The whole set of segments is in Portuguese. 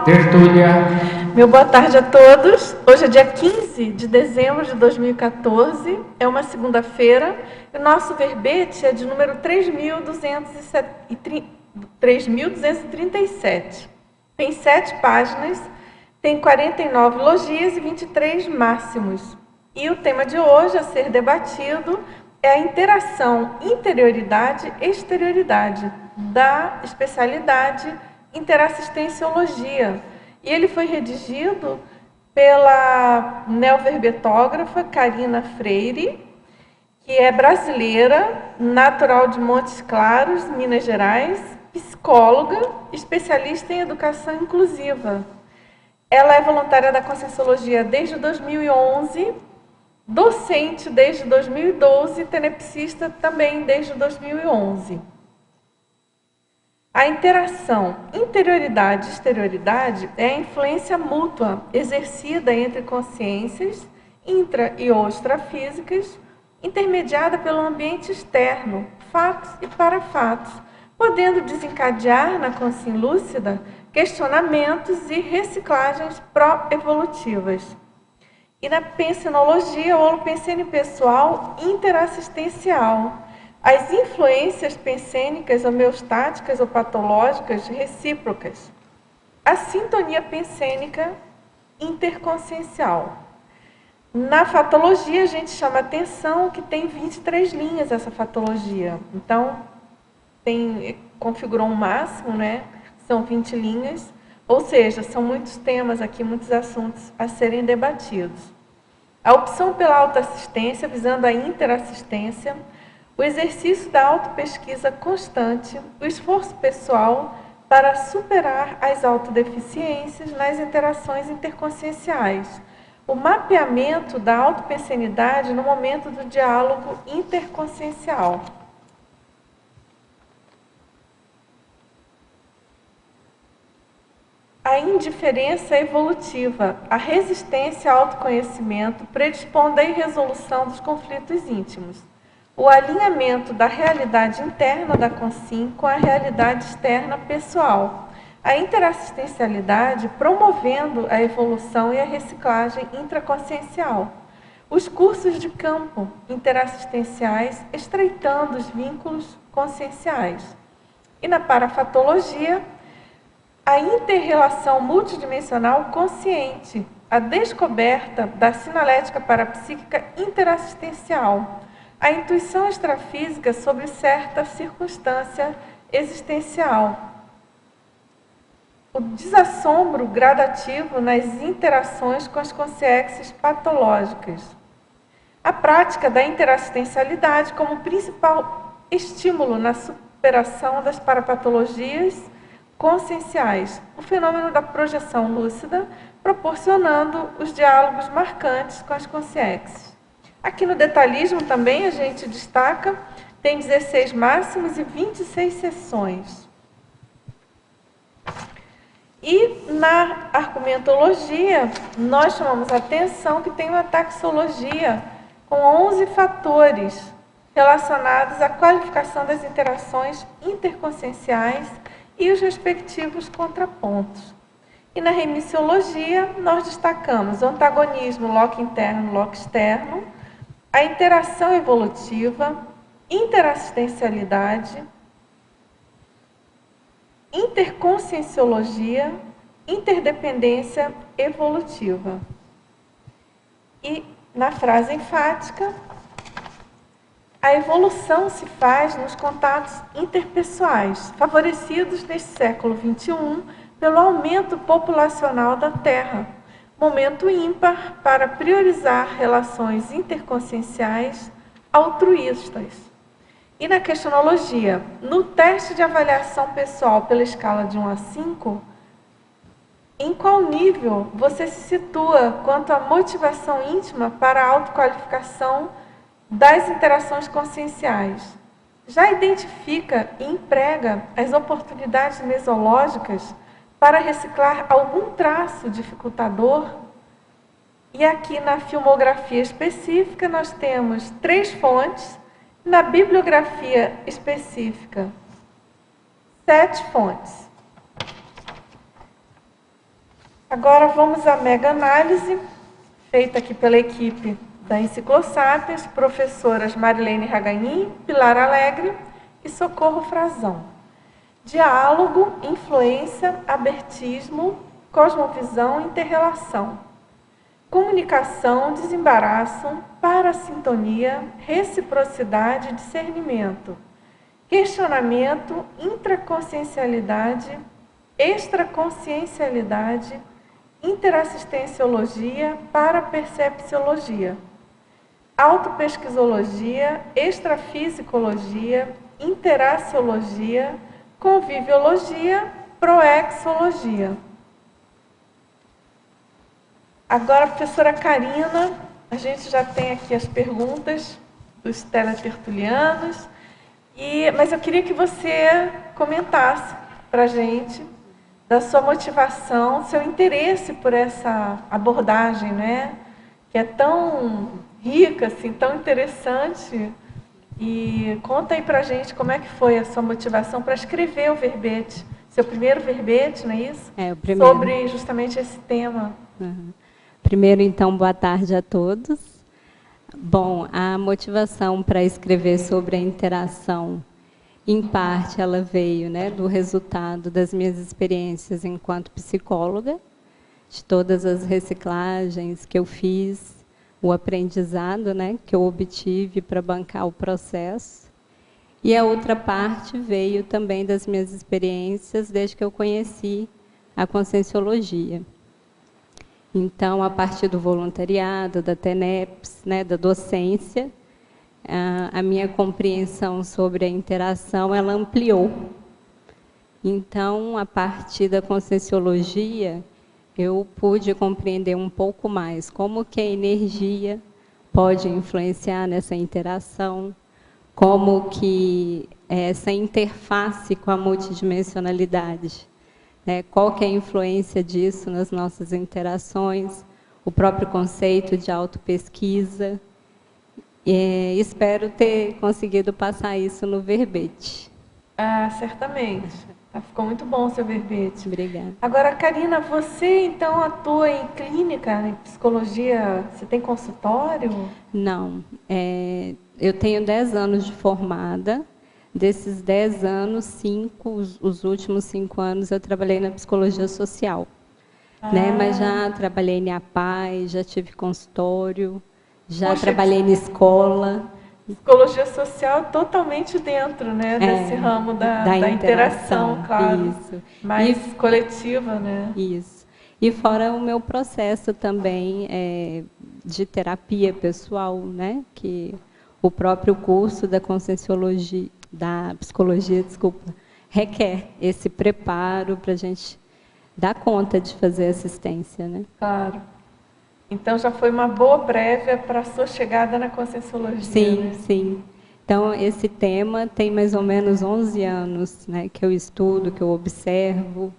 Tertúlia. Meu boa tarde a todos. Hoje é dia 15 de dezembro de 2014, é uma segunda-feira, e o nosso verbete é de número 3.237. Tem 7 páginas, tem 49 logias e 23 máximos. E o tema de hoje a ser debatido é a interação interioridade-exterioridade da especialidade interassistenciologia. E ele foi redigido pela neoverbetógrafa Carina Freire, que é brasileira, natural de Montes Claros, Minas Gerais, psicóloga, especialista em educação inclusiva. Ela é voluntária da Conscienciologia desde 2011, docente desde 2012 e tenepsista também desde 2011. A interação interioridade e exterioridade é a influência mútua exercida entre consciências intra- e extrafísicas, intermediada pelo ambiente externo, fatos e parafatos, podendo desencadear na consciência lúcida questionamentos e reciclagens pró-evolutivas. E na pensenologia, ou pensene pessoal interassistencial, as influências pensênicas homeostáticas ou patológicas recíprocas. A sintonia pensênica interconsciencial. Na fatologia, a gente chama atenção que tem 23 linhas essa fatologia. Então, configurou um máximo, né? São 20 linhas. Ou seja, são muitos temas aqui, muitos assuntos a serem debatidos. A opção pela autoassistência, visando a interassistência, o exercício da autopesquisa constante, o esforço pessoal para superar as autodeficiências nas interações interconscienciais, o mapeamento da autopensenidade no momento do diálogo interconsciencial. A indiferença evolutiva, a resistência ao autoconhecimento predispondo à irresolução dos conflitos íntimos. O alinhamento da realidade interna da consciência com a realidade externa pessoal. A interassistencialidade promovendo a evolução e a reciclagem intraconsciencial. Os cursos de campo interassistenciais estreitando os vínculos conscienciais. E na parafatologia, a interrelação multidimensional consciente, a descoberta da sinalética parapsíquica interassistencial, a intuição extrafísica sobre certa circunstância existencial, o desassombro gradativo nas interações com as consciências patológicas, a prática da interassistencialidade como principal estímulo na superação das parapatologias conscienciais, o fenômeno da projeção lúcida, proporcionando os diálogos marcantes com as consciências. Aqui no detalhismo também a gente destaca, tem 16 máximos e 26 sessões. E na argumentologia, nós chamamos a atenção que tem uma taxologia com 11 fatores relacionados à qualificação das interações interconscienciais e os respectivos contrapontos. E na remissiologia, nós destacamos o antagonismo loco interno, loco externo, a interação evolutiva, interassistencialidade, interconscienciologia, interdependência evolutiva. E na frase enfática, a evolução se faz nos contatos interpessoais, favorecidos neste século XXI pelo aumento populacional da Terra, momento ímpar para priorizar relações interconscienciais altruístas. E na questionologia, no teste de avaliação pessoal pela escala de 1 a 5, em qual nível você se situa quanto à motivação íntima para a autoqualificação das interações conscienciais? Já identifica e emprega as oportunidades mesológicas para reciclar algum traço dificultador? E aqui na filmografia específica nós temos 3 fontes, na bibliografia específica 7 fontes. Agora vamos à mega-análise, feita aqui pela equipe da Enciclossápias, professoras Marilene Raganin, Pilar Alegre e Socorro Frazão. Diálogo, influência, abertismo, cosmovisão, interrelação. Comunicação, desembaraço, parasintonia, reciprocidade, discernimento. Questionamento, intraconsciencialidade, extraconsciencialidade, interassistenciologia, parapercepciologia. Autopesquisologia, extrafisicologia, interaciologia, conviviologia, proexologia. Agora, professora Karina, a gente já tem aqui as perguntas dos teletertulianos, mas eu queria que você comentasse para a gente da sua motivação, seu interesse por essa abordagem, né? Que é tão rica, assim, tão interessante. E conta aí para a gente como é que foi a sua motivação para escrever o verbete, seu primeiro verbete, não é isso? É, o primeiro. Sobre justamente esse tema. Uhum. Primeiro, então, boa tarde a todos. Bom, a motivação para escrever sobre a interação, em parte, ela veio, né, do resultado das minhas experiências enquanto psicóloga, de todas as reciclagens que eu fiz, o aprendizado, né, que eu obtive para bancar o processo. E a outra parte veio também das minhas experiências desde que eu conheci a Conscienciologia. Então, a partir do voluntariado, da TENEPS, né, da docência, a minha compreensão sobre a interação, ela ampliou. Então, a partir da Conscienciologia, eu pude compreender um pouco mais como que a energia pode influenciar nessa interação, como que essa interface com a multidimensionalidade, né, qual que é a influência disso nas nossas interações, o próprio conceito de autopesquisa. Espero ter conseguido passar isso no verbete. Ah, certamente. Ficou muito bom o seu verbete. Obrigada. Agora, Karina, você então atua em clínica, em psicologia? Você tem consultório? Não. Eu tenho 10 anos de formada. Desses 10 anos, os últimos 5 anos, eu trabalhei na psicologia social. Né? Mas já trabalhei em APAI, já tive consultório, já trabalhei na escola. Psicologia social totalmente dentro, né, desse ramo da interação, claro. Isso. Mais coletiva, né? Isso. E fora o meu processo também de terapia pessoal, né, que o próprio curso da Conscienciologia, da psicologia, requer esse preparo para a gente dar conta de fazer assistência, né? Claro. Então, já foi uma boa prévia para a sua chegada na Conscienciologia, sim, né? Sim. Então, esse tema tem mais ou menos 11 anos, né, que eu estudo, que eu observo,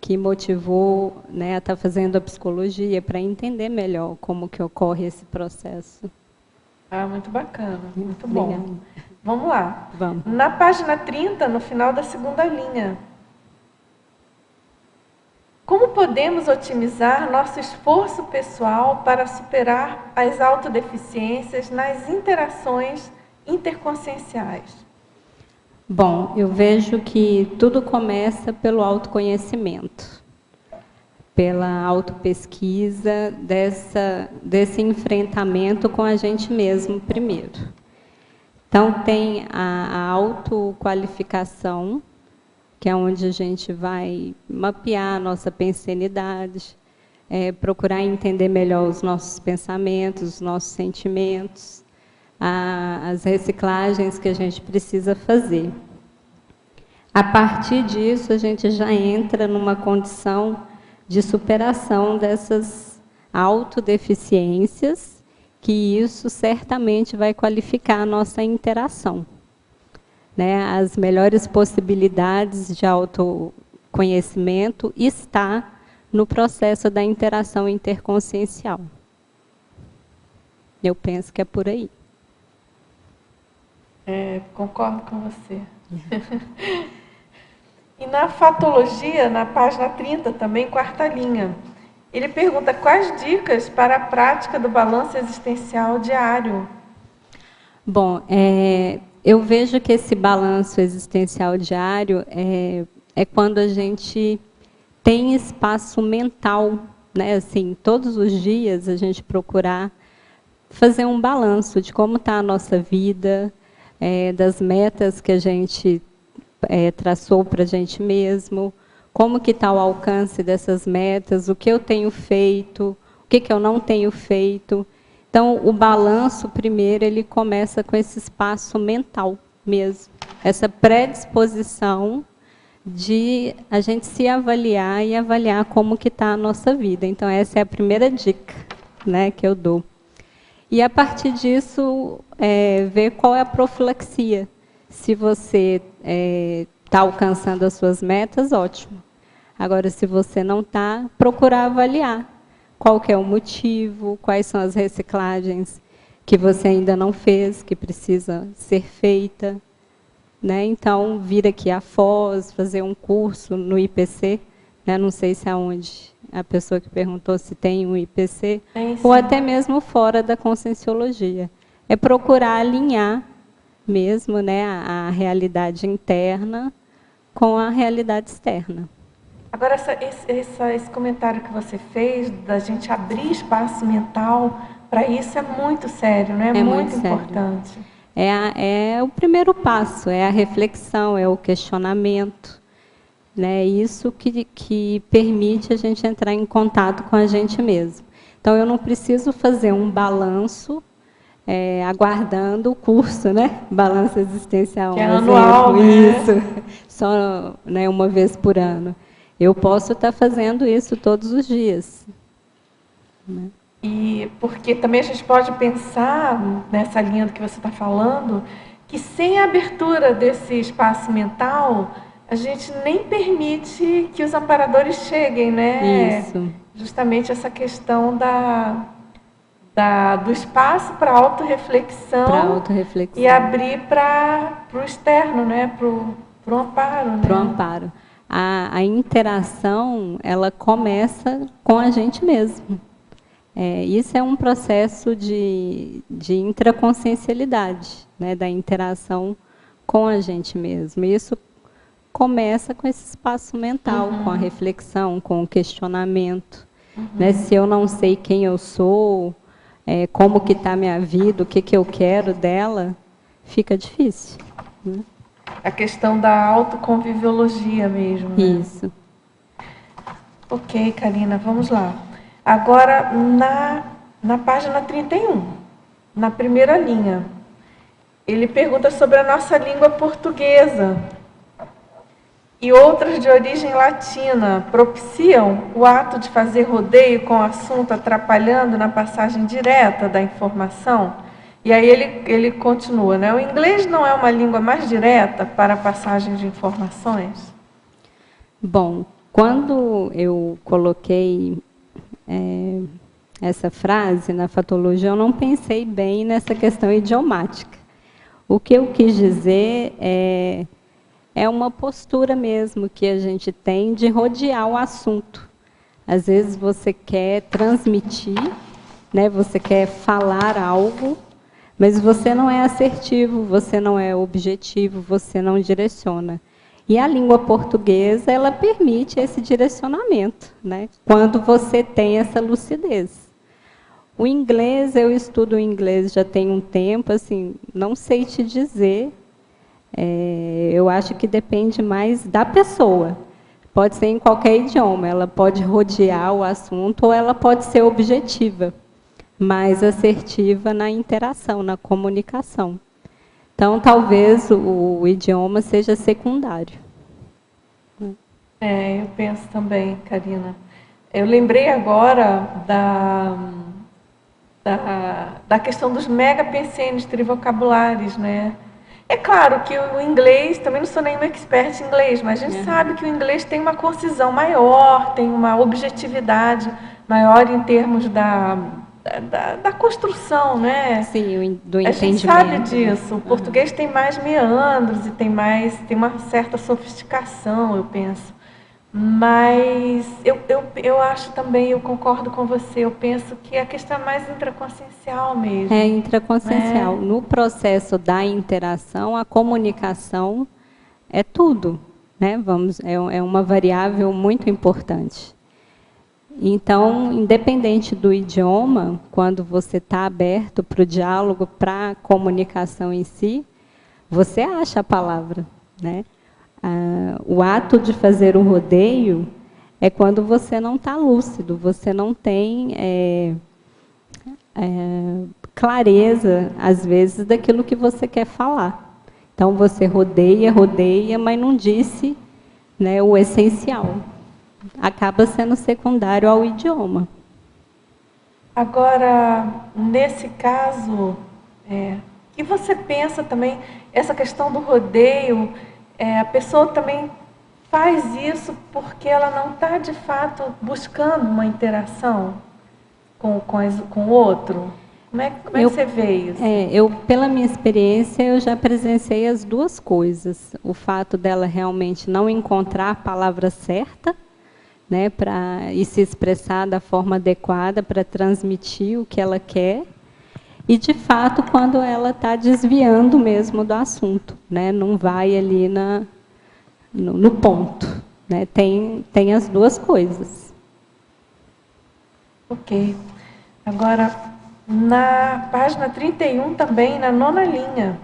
que motivou, né, a estar fazendo a psicologia para entender melhor como que ocorre esse processo. Muito bacana, muito bom. Obrigada. Vamos lá. Vamos. Na página 30, no final da segunda linha. Como podemos otimizar nosso esforço pessoal para superar as autodeficiências nas interações interconscienciais? Bom, eu vejo que tudo começa pelo autoconhecimento, pela autopesquisa, desse enfrentamento com a gente mesmo primeiro. Então, tem a autoqualificação, que é onde a gente vai mapear a nossa pensenidade, procurar entender melhor os nossos pensamentos, os nossos sentimentos, as reciclagens que a gente precisa fazer. A partir disso, a gente já entra numa condição de superação dessas autodeficiências, que isso certamente vai qualificar a nossa interação. Né? As melhores possibilidades de autoconhecimento está no processo da interação interconsciencial. Eu penso que é por aí. Concordo com você. E na fatologia, na página 30 também, quarta linha. Ele pergunta quais dicas para a prática do balanço existencial diário. Bom, eu vejo que esse balanço existencial diário é quando a gente tem espaço mental, né? Assim, todos os dias a gente procurar fazer um balanço de como está a nossa vida, das metas que a gente traçou para a gente mesmo, como que está o alcance dessas metas, o que eu tenho feito, o que eu não tenho feito. Então, o balanço, primeiro, ele começa com esse espaço mental mesmo, essa predisposição de a gente se avaliar e avaliar como que está a nossa vida. Então, essa é a primeira dica, né, que eu dou. E, a partir disso, ver qual é a profilaxia. Se você está alcançando as suas metas, ótimo. Agora, se você não está, procurar avaliar qual que é o motivo, quais são as reciclagens que você ainda não fez, que precisa ser feita. Né? Então, vir aqui à Foz, fazer um curso no IPC, né? Não sei se é onde a pessoa que perguntou se tem um IPC, ou até mesmo fora da Conscienciologia. É procurar alinhar mesmo, né, a realidade interna com a realidade externa. Agora, esse comentário que você fez, da gente abrir espaço mental, para isso é muito sério, né? É muito importante. É o primeiro passo, é a reflexão, é o questionamento. Né? Isso que permite a gente entrar em contato com a gente mesmo. Então, eu não preciso fazer um balanço aguardando o curso, né? Balanço existencial. Que é anual, né? Isso, só, né, uma vez por ano. Eu posso estar fazendo isso todos os dias. Né? E porque também a gente pode pensar, nessa linha do que você está falando, que sem a abertura desse espaço mental, a gente nem permite que os amparadores cheguem, né? Isso. Justamente essa questão do espaço para autorreflexão e abrir para o externo, né? Para o amparo. Né? Para o amparo. A interação, ela começa com a gente mesmo. Isso é um processo de intraconsciencialidade, né, da interação com a gente mesmo. Isso começa com esse espaço mental, com a reflexão, com o questionamento. Né? Se eu não sei quem eu sou, como que está a minha vida, o que eu quero dela, fica difícil. Né? A questão da autoconviviologia mesmo. Né? Isso. Ok, Karina, vamos lá. Agora, na página 31, na primeira linha, ele pergunta sobre a nossa língua portuguesa. E outras de origem latina propiciam o ato de fazer rodeio com o assunto, atrapalhando na passagem direta da informação? E aí ele continua, né? O inglês não é uma língua mais direta para a passagem de informações? Bom, quando eu coloquei essa frase na fatologia, eu não pensei bem nessa questão idiomática. O que eu quis dizer é uma postura mesmo que a gente tem de rodear o assunto. Às vezes você quer transmitir, né, você quer falar algo, mas você não é assertivo, você não é objetivo, você não direciona. E a língua portuguesa, ela permite esse direcionamento, né? Quando você tem essa lucidez. O inglês, eu estudo inglês já tem um tempo, assim, não sei te dizer, eu acho que depende mais da pessoa. Pode ser em qualquer idioma, ela pode rodear o assunto ou ela pode ser objetiva, mais assertiva na interação, na comunicação. Então, talvez o idioma seja secundário. Eu penso também, Karina. Eu lembrei agora da questão dos megapensenes trivocabulares, né? É claro que o inglês, também não sou nenhuma expert em inglês, mas a gente sabe que o inglês tem uma concisão maior, tem uma objetividade maior em termos da construção, né? Sim, do entendimento. A gente sabe disso. O português tem mais meandros e tem uma certa sofisticação, eu penso. Mas eu acho também, eu concordo com você, eu penso que a questão é mais intraconsciencial mesmo. É intraconsciencial. No processo da interação, a comunicação é tudo, né? É uma variável muito importante. Então, independente do idioma, quando você está aberto para o diálogo, para a comunicação em si, você acha a palavra, né? O ato de fazer o rodeio é quando você não está lúcido, você não tem clareza, às vezes, daquilo que você quer falar. Então, você rodeia, mas não disse, né, o essencial. Acaba sendo secundário ao idioma. Agora, nesse caso, que você pensa também, essa questão do rodeio, a pessoa também faz isso porque ela não está, de fato, buscando uma interação com o outro? Como é que você vê isso? Pela minha experiência, eu já presenciei as duas coisas. O fato dela realmente não encontrar a palavra certa, né, e se expressar da forma adequada para transmitir o que ela quer. E, de fato, quando ela está desviando mesmo do assunto, né, não vai ali no ponto. Né, tem as duas coisas. Ok. Agora, na página 31 também, na 9ª linha.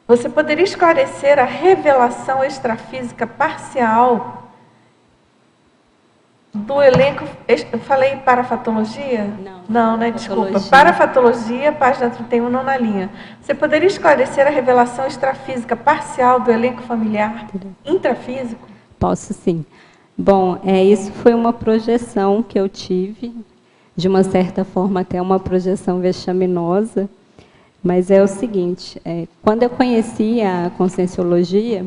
Você poderia esclarecer a revelação extrafísica parcial do elenco... Eu falei parafatologia? Não, né? Desculpa. Parafatologia, página 31, 9ª linha. Você poderia esclarecer a revelação extrafísica parcial do elenco familiar intrafísico? Posso, sim. Bom, isso foi uma projeção que eu tive, de uma certa forma até uma projeção vexaminosa, mas é o seguinte, quando eu conheci a Conscienciologia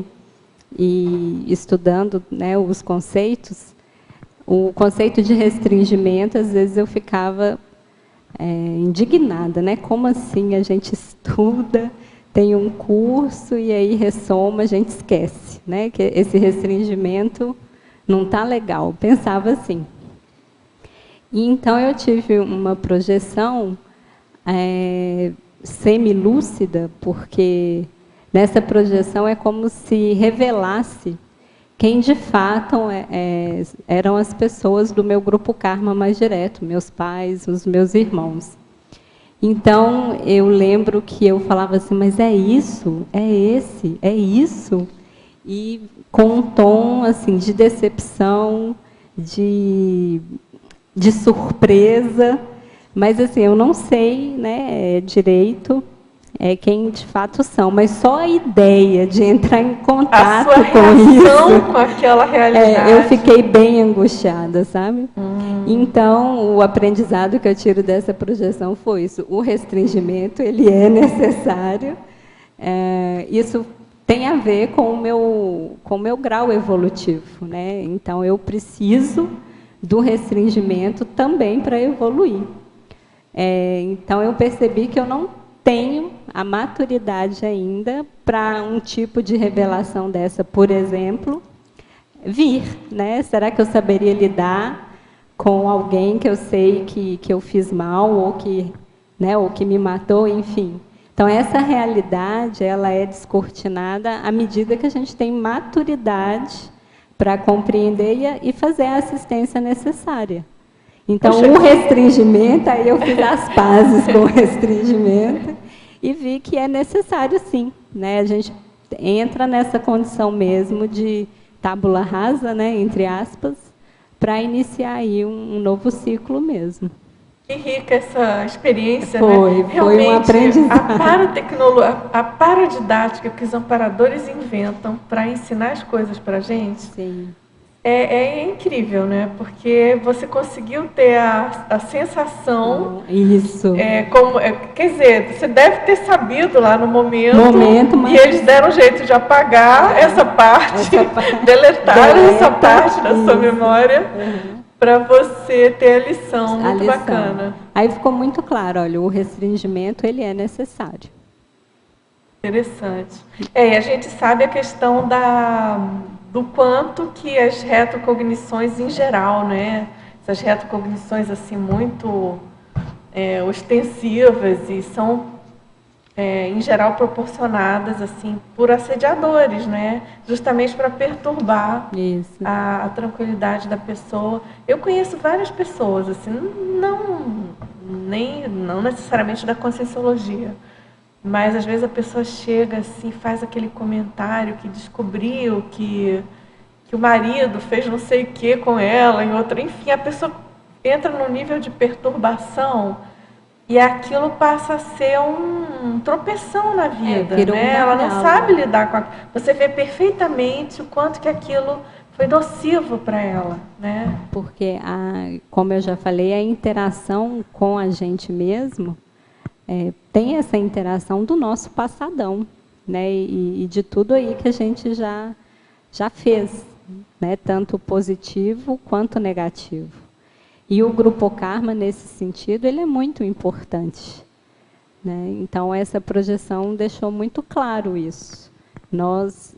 e estudando, né, os conceitos, o conceito de restringimento, às vezes eu ficava indignada, né? Como assim a gente estuda, tem um curso e aí ressoma, a gente esquece, né? Que esse restringimento não está legal. Pensava assim. E então eu tive uma projeção semilúcida, porque nessa projeção é como se revelasse quem de fato eram as pessoas do meu grupo karma mais direto, meus pais, os meus irmãos. Então, eu lembro que eu falava assim, mas é isso? É isso? E com um tom assim, de decepção, de surpresa, mas assim, eu não sei, né, direito quem de fato são, mas só a ideia de entrar em contato com isso, com aquela realidade, eu fiquei bem angustiada, sabe? Então, o aprendizado que eu tiro dessa projeção foi isso: o restringimento ele é necessário. Isso tem a ver com o meu grau evolutivo, né? Então, eu preciso do restringimento também para evoluir. Então, eu percebi que eu não tenho a maturidade ainda para um tipo de revelação dessa, por exemplo, vir, né? Será que eu saberia lidar com alguém que eu sei que eu fiz mal ou que me matou, enfim? Então, essa realidade ela é descortinada à medida que a gente tem maturidade para compreender e fazer a assistência necessária. Então, o restringimento, aí eu fiz as pazes com o restringimento e vi que é necessário, sim, né? A gente entra nessa condição mesmo de tábula rasa, né, entre aspas, para iniciar aí um novo ciclo mesmo. Que rica essa experiência, né? Foi um aprendizado. A paradidática que os amparadores inventam para ensinar as coisas para a gente. Sim. É incrível, né? Porque você conseguiu ter a sensação... Isso. Quer dizer, você deve ter sabido lá no momento mas... e eles deram jeito de apagar essa parte, deletaram essa parte da sua memória para você ter a lição. Muito bacana. Aí ficou muito claro, olha, o restringimento ele é necessário. Interessante. E a gente sabe a questão do quanto que as retrocognições em geral, né? Essas retrocognições assim muito ostensivas e são em geral proporcionadas assim por assediadores, né? Justamente para perturbar a tranquilidade da pessoa. Eu conheço várias pessoas assim, não necessariamente da conscienciologia, mas às vezes a pessoa chega assim, faz aquele comentário que descobriu que o marido fez não sei o que com ela, em outra, enfim, a pessoa entra num nível de perturbação e aquilo passa a ser um tropeção na vida, né? Ela não sabe lidar com você vê perfeitamente o quanto que aquilo foi nocivo para ela, né? Porque, como eu já falei, a interação com a gente mesmo tem essa interação do nosso passadão, né? E de tudo aí que a gente já fez, né? Tanto positivo quanto negativo. E o Grupo Karma, nesse sentido, ele é muito importante, né? Então, essa projeção deixou muito claro isso. Nós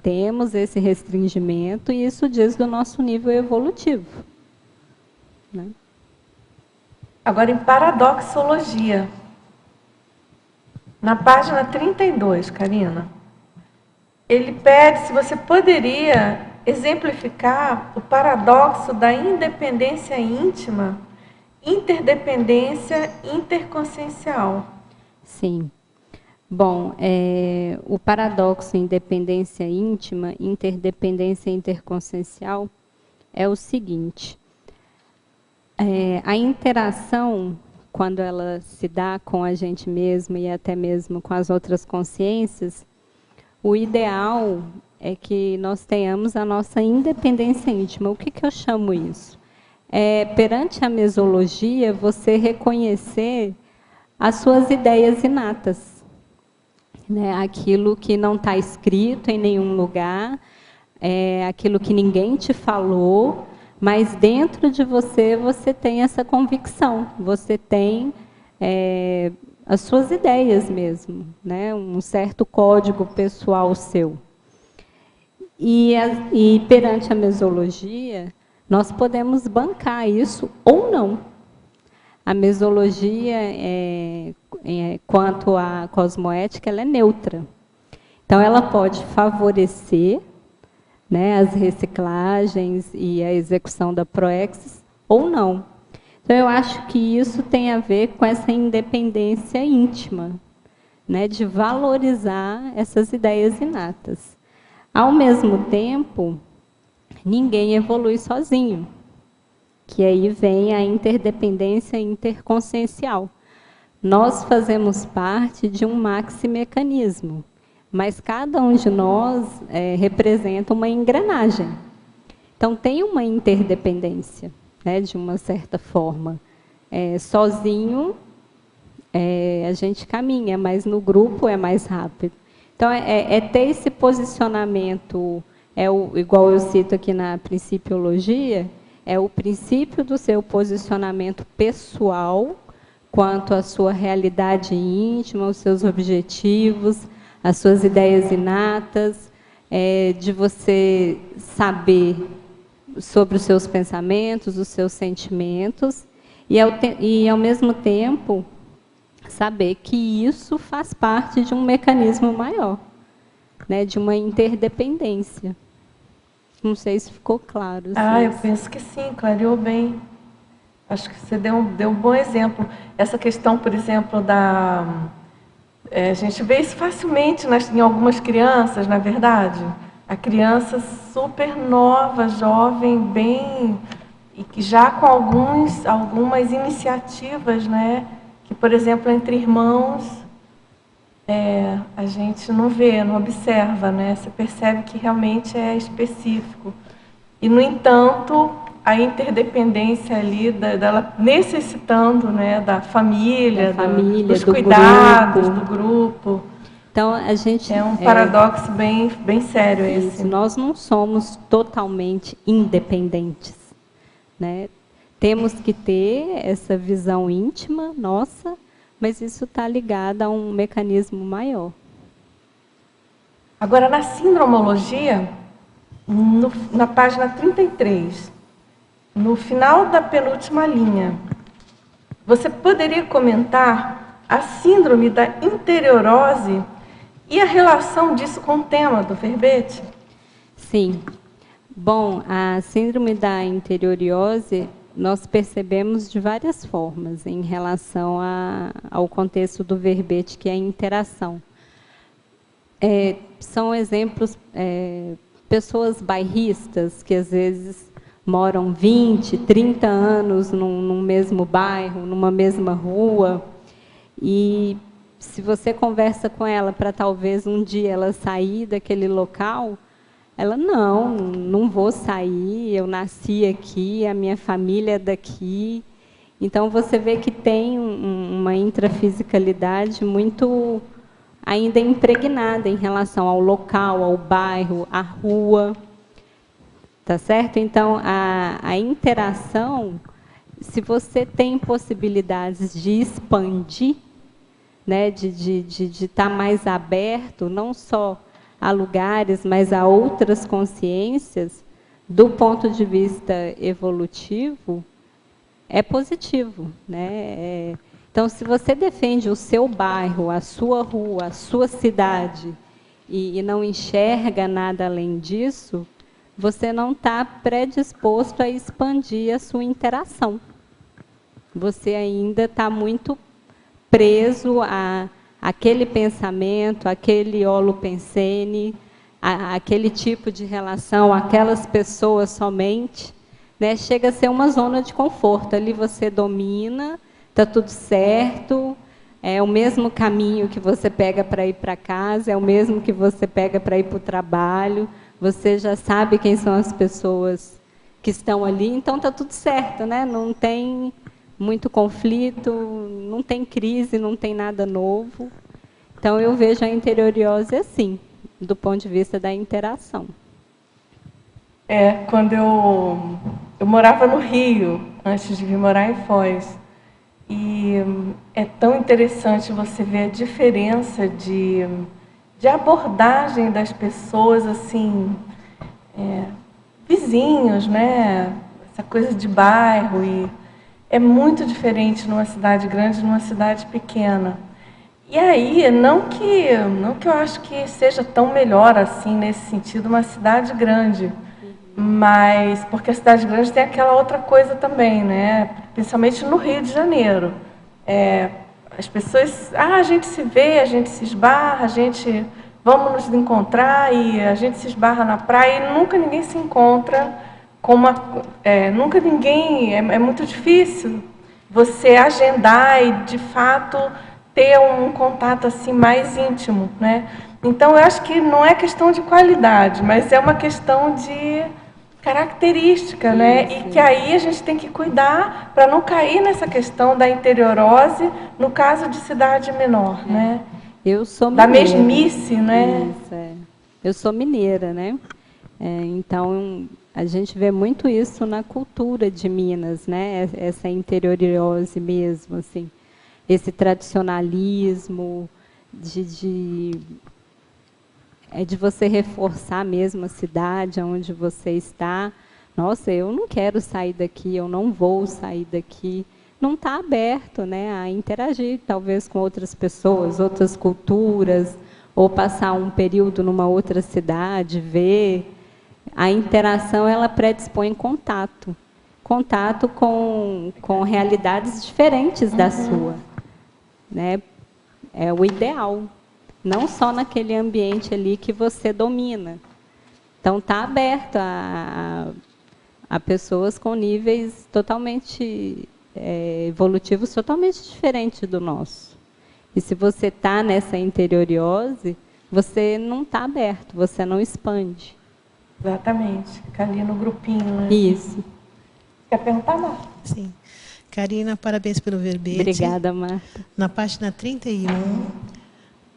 temos esse restringimento e isso diz do nosso nível evolutivo, né? Agora, em paradoxologia, na página 32, Karina, ele pede se você poderia exemplificar o paradoxo da independência íntima, interdependência interconsciencial. Sim. Bom, o paradoxo independência íntima, interdependência interconsciencial é o seguinte. A interação, quando ela se dá com a gente mesmo e até mesmo com as outras consciências, o ideal é que nós tenhamos a nossa independência íntima. O que eu chamo isso? Perante a mesologia, você reconhecer as suas ideias inatas, né? Aquilo que não está escrito em nenhum lugar, aquilo que ninguém te falou, mas dentro de você, você tem essa convicção, você tem as suas ideias mesmo, né? Um certo código pessoal seu. E perante a mesologia, nós podemos bancar isso ou não. A mesologia, quanto à cosmoética, ela é neutra. Então, ela pode favorecer, né, as reciclagens e a execução da proexis ou não. Então, eu acho que isso tem a ver com essa independência íntima, né, de valorizar essas ideias inatas. Ao mesmo tempo, ninguém evolui sozinho, que aí vem a interdependência interconsciencial. Nós fazemos parte de um maximecanismo, mas cada um de nós representa uma engrenagem. Então, tem uma interdependência, né, de uma certa forma. Sozinho, a gente caminha, mas no grupo é mais rápido. Então, ter esse posicionamento, igual eu cito aqui na Principiologia, é o princípio do seu posicionamento pessoal, quanto à sua realidade íntima, os seus objetivos, as suas ideias inatas, de você saber sobre os seus pensamentos, os seus sentimentos, e ao mesmo tempo saber que isso faz parte de um mecanismo maior, né, de uma interdependência. Não sei se ficou claro. Eu penso que sim, clareou bem. Acho que você deu um bom exemplo. Essa questão, por exemplo, a gente vê isso facilmente em algumas crianças, na verdade. A criança super nova, jovem, bem, e que já com algumas iniciativas, né? Que, por exemplo, entre irmãos, a gente não vê, não observa, né? Você percebe que realmente é específico. E, no entanto, a interdependência ali, dela necessitando, né, da família, dos cuidados, do grupo. Então, a gente... É um paradoxo bem sério esse. Nós não somos totalmente independentes, né? Temos que ter essa visão íntima nossa, mas isso está ligado a um mecanismo maior. Agora, na sindromologia, na página 33, no final da penúltima linha, você poderia comentar a síndrome da interiorose e a relação disso com o tema do verbete? Sim. Bom, a síndrome da interioriose nós percebemos de várias formas em relação ao contexto do verbete, que é a interação. São exemplos, pessoas bairristas que às vezes moram 20, 30 anos num mesmo bairro, numa mesma rua, e se você conversa com ela para talvez um dia ela sair daquele local, ela, não vou sair, eu nasci aqui, a minha família é daqui. Então, você vê que tem uma intrafisicalidade muito ainda impregnada em relação ao local, ao bairro, à rua. Tá certo? Então, a interação, se você tem possibilidades de expandir, né, de estar mais aberto, não só a lugares, mas a outras consciências, do ponto de vista evolutivo, é positivo, né? Então, se você defende o seu bairro, a sua rua, a sua cidade, e não enxerga nada além disso, você não está predisposto a expandir a sua interação. Você ainda está muito preso àquele pensamento, àquele holopensene, àquele tipo de relação, aquelas pessoas somente, né? Chega a ser uma zona de conforto. Ali você domina, está tudo certo, é o mesmo caminho que você pega para ir para casa, é o mesmo que você pega para ir para o trabalho, você já sabe quem são as pessoas que estão ali, então está tudo certo, né? Não tem muito conflito, não tem crise, não tem nada novo. Então, eu vejo a interioriose assim, do ponto de vista da interação. Quando eu morava no Rio, antes de vir morar em Foz, e é tão interessante você ver a diferença de abordagem das pessoas, assim, vizinhos, né? Essa coisa de bairro, e é muito diferente numa cidade grande e numa cidade pequena. E aí, não que eu acho que seja tão melhor assim, nesse sentido, uma cidade grande, mas porque a cidade grande tem aquela outra coisa também, né? Principalmente no Rio de Janeiro. As pessoas, a gente se vê, a gente se esbarra, vamos nos encontrar, e a gente se esbarra na praia e nunca ninguém se encontra com nunca ninguém, é muito difícil você agendar e de fato ter um contato assim mais íntimo, né? Então, eu acho que não é questão de qualidade, mas é uma questão de característica, né? E que aí a gente tem que cuidar para não cair nessa questão da interiorose no caso de cidade menor, né? Eu sou mineira. Da mesmice, né? Isso, Eu sou mineira, né? Então, a gente vê muito isso na cultura de Minas, né? Essa interioriose mesmo, assim. Esse tradicionalismo de você reforçar mesmo a cidade onde você está. Nossa, eu não quero sair daqui, eu não vou sair daqui. Não está aberto, né, a interagir, talvez, com outras pessoas, outras culturas, ou passar um período numa outra cidade, ver. A interação, ela predispõe contato com realidades diferentes da sua, né? É o ideal, não só naquele ambiente ali que você domina. Então, está aberto a pessoas com níveis totalmente evolutivos, totalmente diferentes do nosso. E se você está nessa interioriose, você não está aberto, você não expande. Exatamente, fica ali no grupinho, né? Isso. Quer perguntar, Marta? Sim. Karina, parabéns pelo verbete. Obrigada, Marta. Na página 31,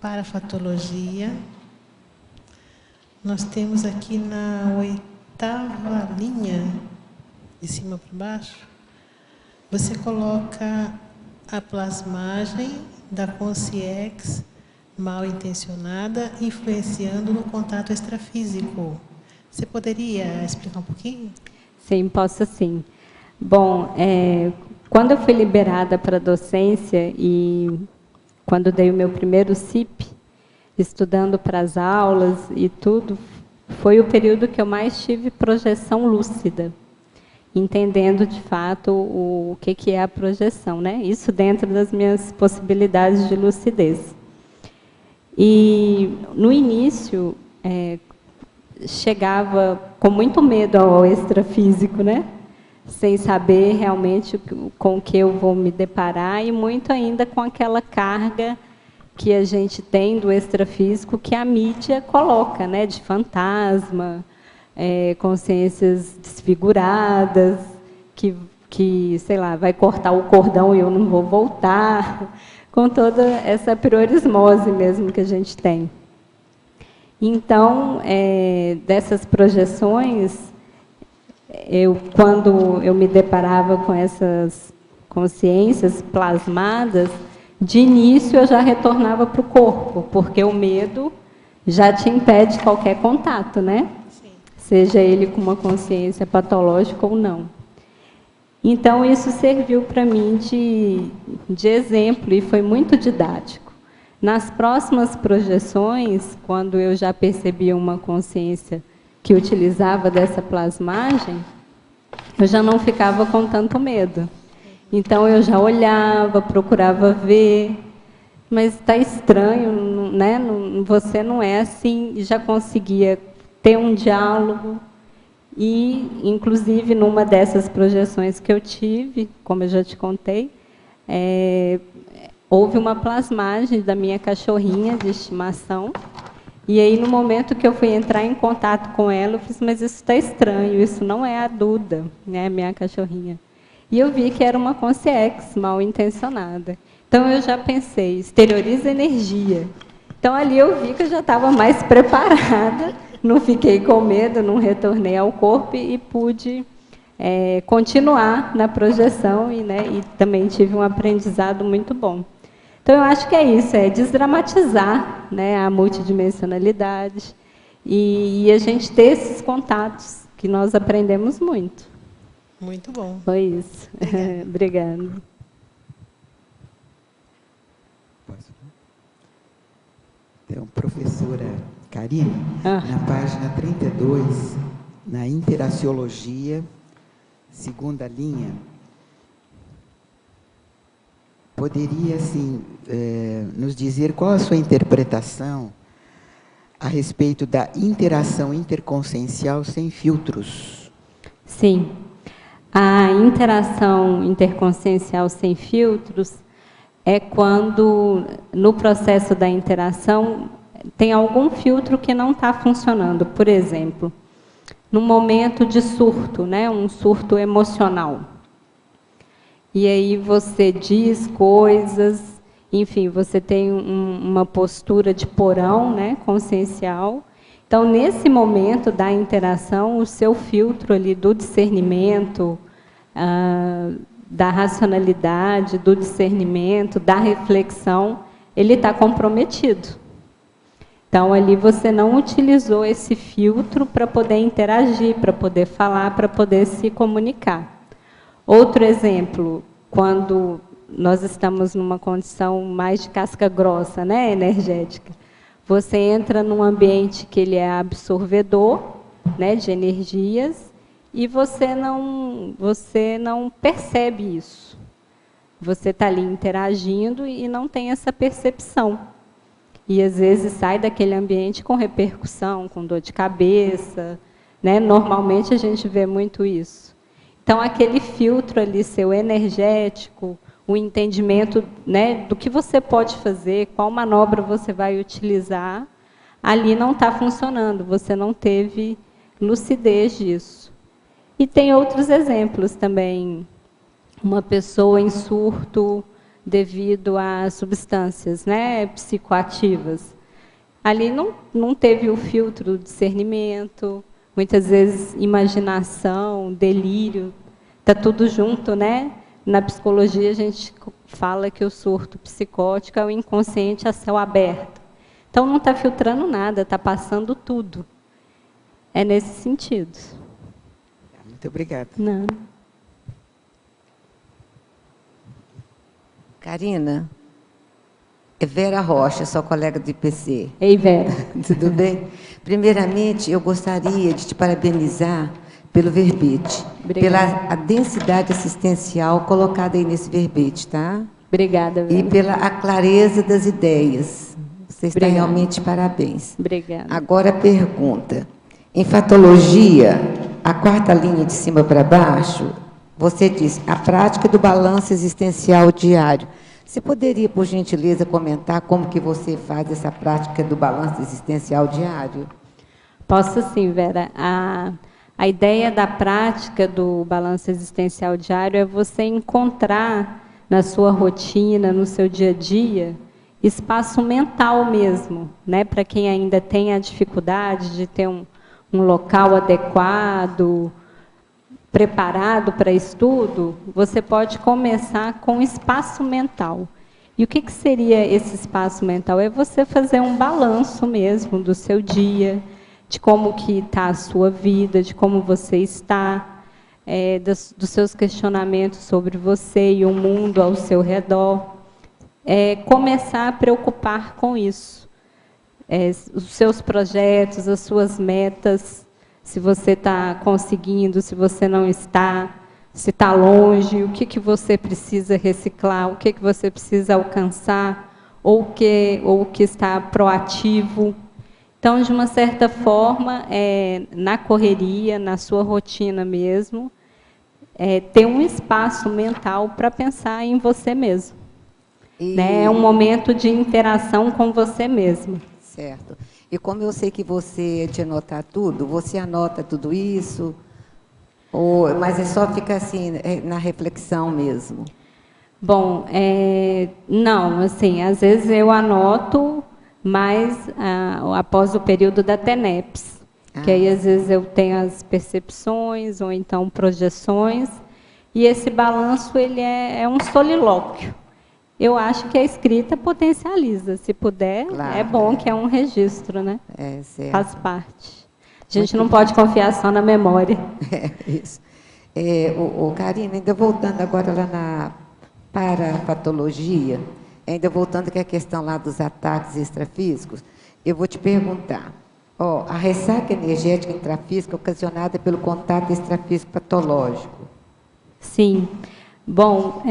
parafatologia, nós temos aqui na 8ª linha, de cima para baixo, você coloca a plasmagem da consciex mal intencionada influenciando no contato extrafísico. Você poderia explicar um pouquinho? Sim, posso sim. Bom, quando eu fui liberada para a docência e quando dei o meu primeiro CIP, estudando para as aulas e tudo, foi o período que eu mais tive projeção lúcida, entendendo de fato o que é a projeção, né? Isso dentro das minhas possibilidades de lucidez. E no início, chegava com muito medo ao extrafísico, né? Sem saber realmente com o que eu vou me deparar e muito ainda com aquela carga que a gente tem do extrafísico que a mídia coloca, né? De fantasma, consciências desfiguradas, que, sei lá, vai cortar o cordão e eu não vou voltar, com toda essa priorismose mesmo que a gente tem. Então, dessas projeções, quando eu me deparava com essas consciências plasmadas, de início eu já retornava para o corpo, porque o medo já te impede qualquer contato, né? Sim. Seja ele com uma consciência patológica ou não. Então, isso serviu para mim de exemplo e foi muito didático. Nas próximas projeções, quando eu já percebia uma consciência que utilizava dessa plasmagem, eu já não ficava com tanto medo. Então, eu já olhava, procurava ver, mas está estranho, né? Você não é assim, já conseguia ter um diálogo. E, inclusive, numa dessas projeções que eu tive, como eu já te contei, houve uma plasmagem da minha cachorrinha de estimação. E aí, no momento que eu fui entrar em contato com ela, eu disse, mas isso está estranho, isso não é a Duda, né, minha cachorrinha. E eu vi que era uma consciência mal intencionada. Então, eu já pensei, exterioriza energia. Então, ali eu vi que eu já estava mais preparada, não fiquei com medo, não retornei ao corpo e pude continuar na projeção e também tive um aprendizado muito bom. Então, eu acho que é isso, desdramatizar, né, a multidimensionalidade e a gente ter esses contatos, que nós aprendemos muito. Muito bom. Foi isso. Obrigada. Então, professora Karine, na página 32, na Interaciologia, segunda linha, poderia, assim, nos dizer qual a sua interpretação a respeito da interação interconsciencial sem filtros? Sim. A interação interconsciencial sem filtros é quando, no processo da interação, tem algum filtro que não está funcionando. Por exemplo, no momento de surto, né, um surto emocional. E aí você diz coisas, enfim, você tem uma postura de porão, né, consciencial. Então, nesse momento da interação, o seu filtro ali do discernimento, da racionalidade, do discernimento, da reflexão, ele está comprometido. Então, ali você não utilizou esse filtro para poder interagir, para poder falar, para poder se comunicar. Outro exemplo, quando nós estamos numa condição mais de casca grossa, né, energética, você entra num ambiente que ele é absorvedor, né, de energias, e você não percebe isso. Você está ali interagindo e não tem essa percepção. E, às vezes, sai daquele ambiente com repercussão, com dor de cabeça, né? Normalmente, a gente vê muito isso. Então, aquele filtro ali, seu energético, o entendimento, né, do que você pode fazer, qual manobra você vai utilizar, ali não está funcionando, você não teve lucidez disso. E tem outros exemplos também. Uma pessoa em surto devido a substâncias, né, psicoativas. Ali não teve o filtro do discernimento, muitas vezes imaginação, delírio, está tudo junto, né? Na psicologia a gente fala que o surto psicótico é o inconsciente a céu aberto. Então, não está filtrando nada, está passando tudo. É nesse sentido. Muito obrigada. Não. Karina, é Vera Rocha, sua colega do IPC. Ei, Vera. Tudo bem? Primeiramente, eu gostaria de te parabenizar pelo verbete, Obrigada. pela a densidade assistencial colocada aí nesse verbete, tá? Obrigada, Vera. E pela a clareza das ideias. Você está Obrigada. realmente de parabéns. Obrigada. Agora a pergunta. Em fatologia, a quarta linha de cima para baixo, você diz a prática do balanço existencial diário. Você poderia, por gentileza, comentar como que você faz essa prática do balanço existencial diário? Posso sim, Vera. A ideia da prática do balanço existencial diário é você encontrar na sua rotina, no seu dia a dia, espaço mental mesmo, né? Para quem ainda tem a dificuldade de ter um local adequado, preparado para estudo, você pode começar com espaço mental. E o que seria esse espaço mental? É você fazer um balanço mesmo do seu dia, de como que está a sua vida, de como você está, dos seus questionamentos sobre você e o mundo ao seu redor. Começar a preocupar com isso. Os seus projetos, as suas metas, se você está conseguindo, se você não está, se está longe, o que você precisa reciclar, o que você precisa alcançar, ou o que está proativo. Então, de uma certa forma, na correria, na sua rotina mesmo, ter um espaço mental para pensar em você mesmo. Né? É um momento de interação com você mesmo. Certo. E como eu sei que você é de anotar tudo, você anota tudo isso? Mas só fica assim, na reflexão mesmo? Bom, não, assim, às vezes eu anoto, mas após o período da TENEPS, que aí às vezes eu tenho as percepções ou então projeções, e esse balanço ele é um solilóquio. Eu acho que a escrita potencializa, se puder, claro, é bom que é um registro, né? Certo. Faz parte. A gente não pode confiar só na memória. Isso. Karina, ainda voltando agora lá na parapatologia, ainda voltando que a questão lá dos ataques extrafísicos, eu vou te perguntar, a ressaca energética intrafísica ocasionada pelo contato extrafísico patológico. Sim. Bom,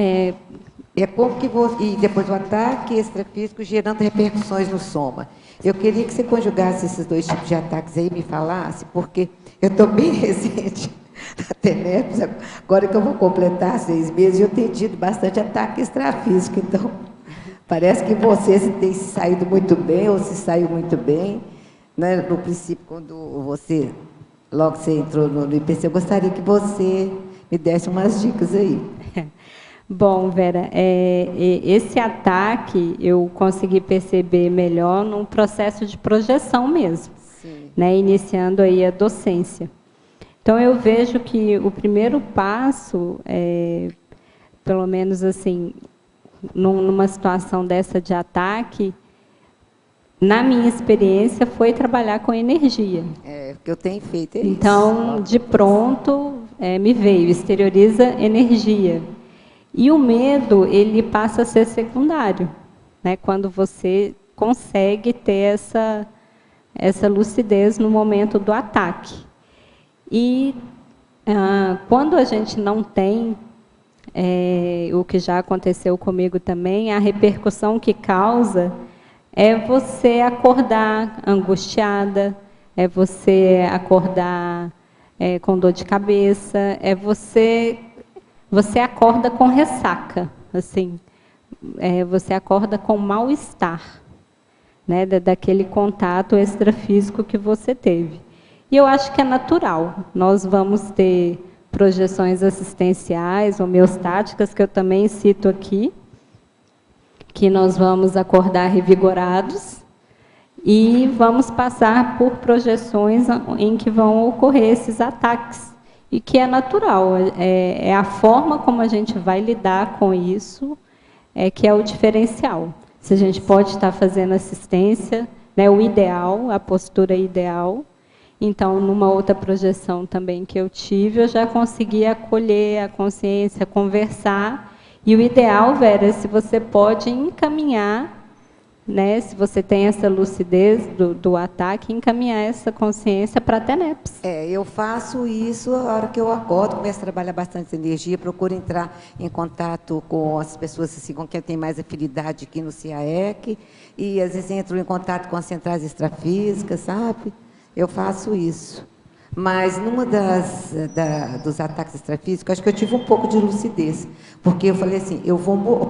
como que e depois o ataque extrafísico gerando repercussões no soma. Eu queria que você conjugasse esses dois tipos de ataques aí, me falasse, porque eu estou bem recente na TENEPS, agora que eu vou completar 6 meses, eu tenho tido bastante ataque extrafísico, então parece que você tem se saído muito bem, ou se saiu muito bem. Né? No princípio, quando logo você entrou no IPC, eu gostaria que você me desse umas dicas aí. Bom, Vera, esse ataque eu consegui perceber melhor num processo de projeção mesmo, né, iniciando aí a docência. Então, eu vejo que o primeiro passo, pelo menos assim, numa situação dessa de ataque, na minha experiência, foi trabalhar com energia. O que eu tenho feito isso. Então, de pronto, me veio, exterioriza energia. E o medo, ele passa a ser secundário, né? Quando você consegue ter essa lucidez no momento do ataque. E quando a gente não tem, o que já aconteceu comigo também, a repercussão que causa é você acordar angustiada, é você acordar com dor de cabeça, você acorda com ressaca, assim, você acorda com mal-estar, né, daquele contato extrafísico que você teve. E eu acho que é natural, nós vamos ter projeções assistenciais, homeostáticas, que eu também cito aqui, que nós vamos acordar revigorados e vamos passar por projeções em que vão ocorrer esses ataques. E que é natural, é a forma como a gente vai lidar com isso que é o diferencial. Se a gente pode estar fazendo assistência né, o ideal, a postura ideal. Então, numa outra projeção também que eu tive, eu já consegui acolher a consciência, conversar. E o ideal, Vera, é se você pode encaminhar, né, se você tem essa lucidez do ataque, encaminhar essa consciência para a TENEPS. Eu faço isso a hora que eu acordo, começo a trabalhar bastante energia, procuro entrar em contato com as pessoas assim, com quem tem mais afinidade aqui no CIAEC, e às vezes entro em contato com as centrais extrafísicas, sabe? Eu faço isso. Mas numa dos ataques extrafísicos, acho que eu tive um pouco de lucidez, porque eu falei assim, eu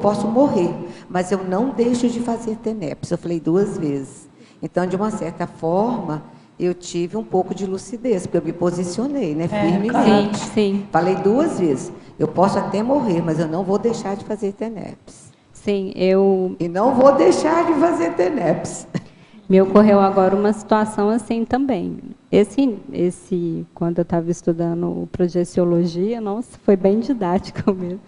posso morrer, mas eu não deixo de fazer TENEPS. Eu falei 2 vezes. Então, de uma certa forma, eu tive um pouco de lucidez, porque eu me posicionei, né, firmemente. Sim. Falei 2 vezes, eu posso até morrer, mas eu não vou deixar de fazer TENEPS. Sim, E não vou deixar de fazer TENEPS. Me ocorreu agora uma situação assim também. Quando eu estava estudando projeciologia, nossa, foi bem didático mesmo.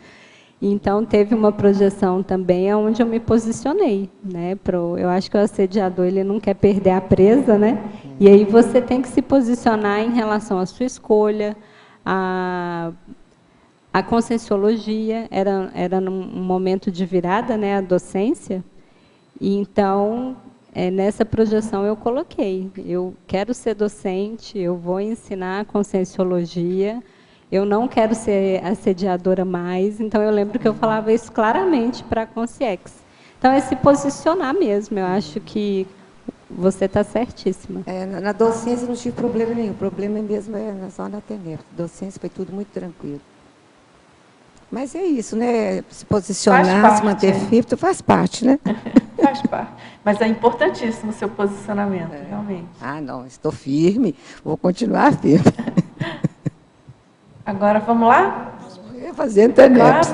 Então, teve uma projeção também onde eu me posicionei, né? Eu acho que o assediador ele não quer perder a presa, né? E aí você tem que se posicionar em relação à sua escolha, a conscienciologia, era num momento de virada, né? A docência. E então, nessa projeção eu coloquei, eu quero ser docente, eu vou ensinar a conscienciologia, eu não quero ser assediadora mais, então eu lembro que eu falava isso claramente para a Consciex. Então é se posicionar mesmo, eu acho que você está certíssima. Na docência não tive problema nenhum, o problema mesmo é só na TENEPS. Docência foi tudo muito tranquilo. Mas é isso, né? Se posicionar, se manter firme, faz parte, né? Faz parte. Mas é importantíssimo o seu posicionamento, realmente. Não, estou firme, vou continuar firme. Agora, vamos lá? Fazendo TENEPS.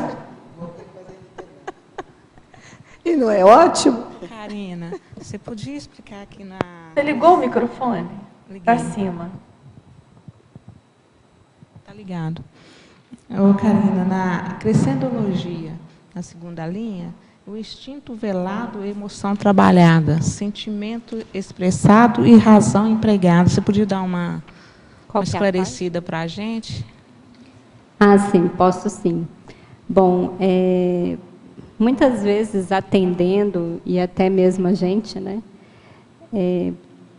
E não é ótimo? Karina, você podia explicar aqui na... Você ligou o microfone? Liguei. Para cima. Está ligado. Karina, na crescendologia, na segunda linha, o instinto velado e emoção trabalhada, sentimento expressado e razão empregada. Você podia dar uma esclarecida para a gente? Sim, posso sim. Bom, muitas vezes atendendo, e até mesmo a gente, né?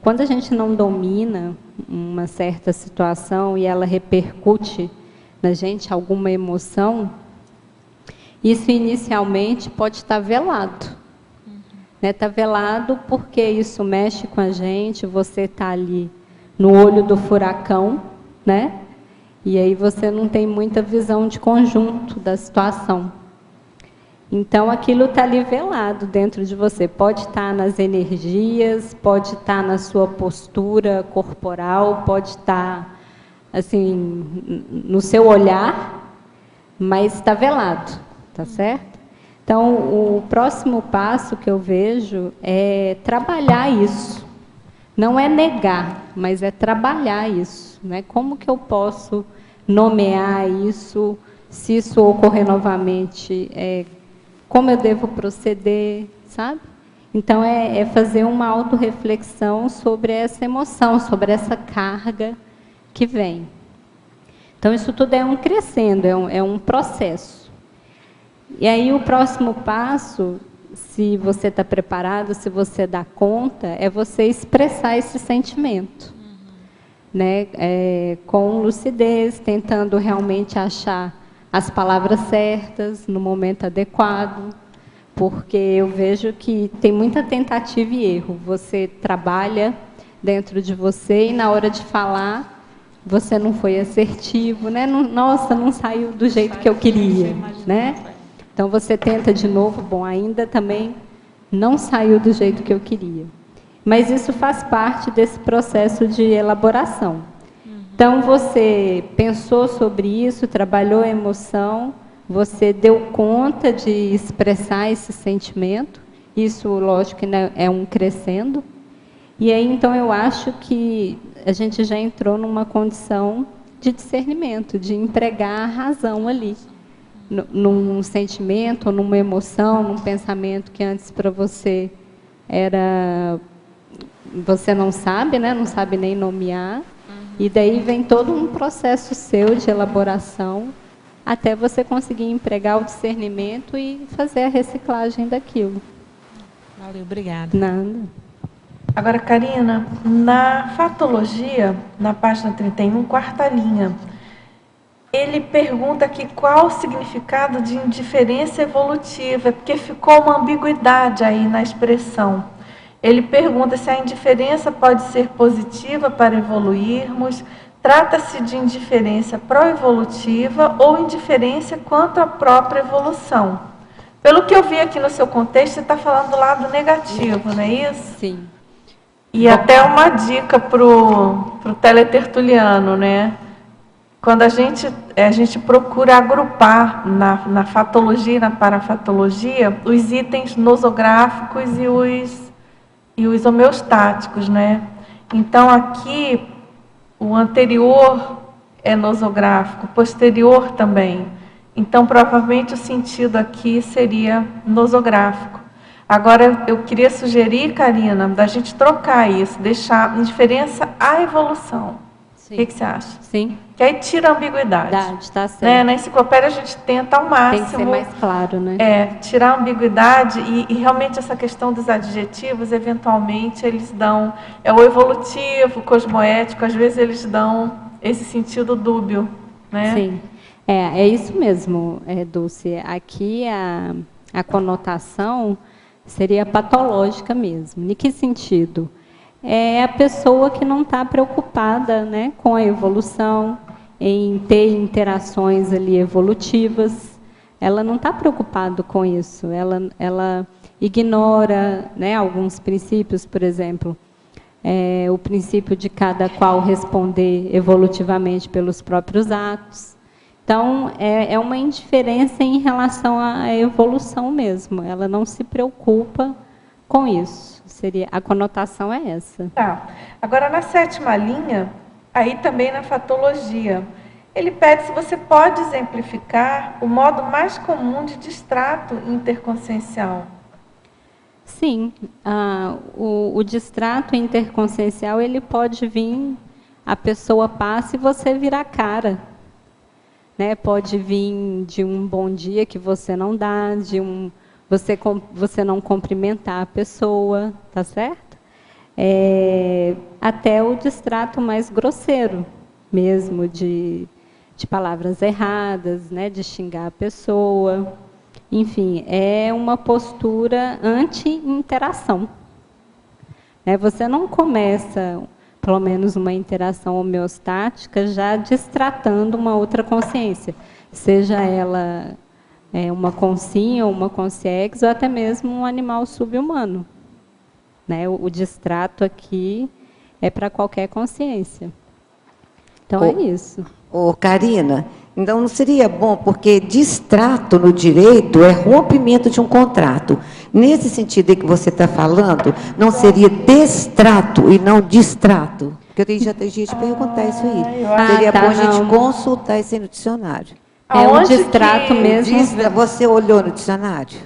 Quando a gente não domina uma certa situação e ela repercute na gente alguma emoção, isso inicialmente pode estar velado. Está velado porque isso mexe com a gente, você está ali no olho do furacão, né? E aí você não tem muita visão de conjunto da situação. Então, aquilo está ali velado dentro de você. Pode estar nas energias, pode estar na sua postura corporal, pode estar assim, no seu olhar, mas está velado, tá certo? Então, o próximo passo que eu vejo é trabalhar isso. Não é negar, mas é trabalhar isso, né? Como que eu posso nomear isso, se isso ocorrer novamente, como eu devo proceder, sabe? Então, é fazer uma autorreflexão sobre essa emoção, sobre essa carga que vem. Então, isso tudo é um crescendo, é um processo. E aí, o próximo passo, se você está preparado, se você dá conta, é você expressar esse sentimento. Né? Com lucidez, tentando realmente achar as palavras certas, no momento adequado, porque eu vejo que tem muita tentativa e erro. Você trabalha dentro de você e, na hora de falar, você não foi assertivo, né? Nossa, não saiu do jeito que eu queria, né? Então, você tenta de novo, bom, ainda também não saiu do jeito que eu queria. Mas isso faz parte desse processo de elaboração. Então, você pensou sobre isso, trabalhou a emoção, você deu conta de expressar esse sentimento, isso, lógico, é um crescendo. E aí, então, eu acho que a gente já entrou numa condição de discernimento, de empregar a razão ali, num sentimento, numa emoção, num pensamento que antes para você era você não sabe, né? Não sabe nem nomear. E daí vem todo um processo seu de elaboração até você conseguir empregar o discernimento e fazer a reciclagem daquilo. Valeu, obrigada. Nada. Agora, Karina, na fatologia, na página 31, quarta linha, ele pergunta aqui qual o significado de indiferença evolutiva, porque ficou uma ambiguidade aí na expressão. Ele pergunta se a indiferença pode ser positiva para evoluirmos, trata-se de indiferença pró-evolutiva ou indiferença quanto à própria evolução. Pelo que eu vi aqui no seu contexto, você está falando do lado negativo, não é isso? Sim. E até uma dica para o teletertuliano, né? Quando a gente procura agrupar na fatologia e na parafatologia os itens nosográficos e os homeostáticos, né? Então, aqui, o anterior é nosográfico, o posterior também. Então, provavelmente, o sentido aqui seria nosográfico. Agora, eu queria sugerir, Karina, da gente trocar isso, deixar indiferença à evolução. Sim. O que você acha? Sim. Que aí tira a ambiguidade. Está certo. Né? Na enciclopédia a gente tenta ao máximo... Tem que ser mais claro, né? Tirar a ambiguidade e realmente essa questão dos adjetivos, eventualmente, eles dão... É o evolutivo, o cosmoético, às vezes eles dão esse sentido dúbio, né? Sim. É isso mesmo, Dulce. Aqui a conotação seria patológica mesmo. Em que sentido? É a pessoa que não está preocupada, né, com a evolução, em ter interações ali evolutivas. Ela não está preocupada com isso. Ela ignora, né, alguns princípios, por exemplo, o princípio de cada qual responder evolutivamente pelos próprios atos. Então, é uma indiferença em relação à evolução mesmo. Ela não se preocupa com isso. A conotação é essa. Tá. Agora, na sétima linha, aí também na fatologia, ele pede se você pode exemplificar o modo mais comum de distrato interconsciencial. Sim. O distrato interconsciencial, ele pode vir, a pessoa passa e você vira a cara. Né? Pode vir de um bom dia que você não dá, você não cumprimentar a pessoa, tá certo? Até o distrato mais grosseiro, mesmo de palavras erradas, né? De xingar a pessoa. Enfim, é uma postura anti-interação. Né? Você não começa... pelo menos uma interação homeostática, já distratando uma outra consciência, seja ela uma consciência ou uma consciex, ou até mesmo um animal subhumano. Né? O distrato aqui é para qualquer consciência. Então, é isso. Karina, então não seria bom, porque distrato no direito é rompimento de um contrato. Nesse sentido aí que você está falando, não seria destrato e não distrato? Porque eu já tenho gente perguntar isso aí. Seria bom a gente consultar isso aí no dicionário. O distrato mesmo... Você olhou no dicionário?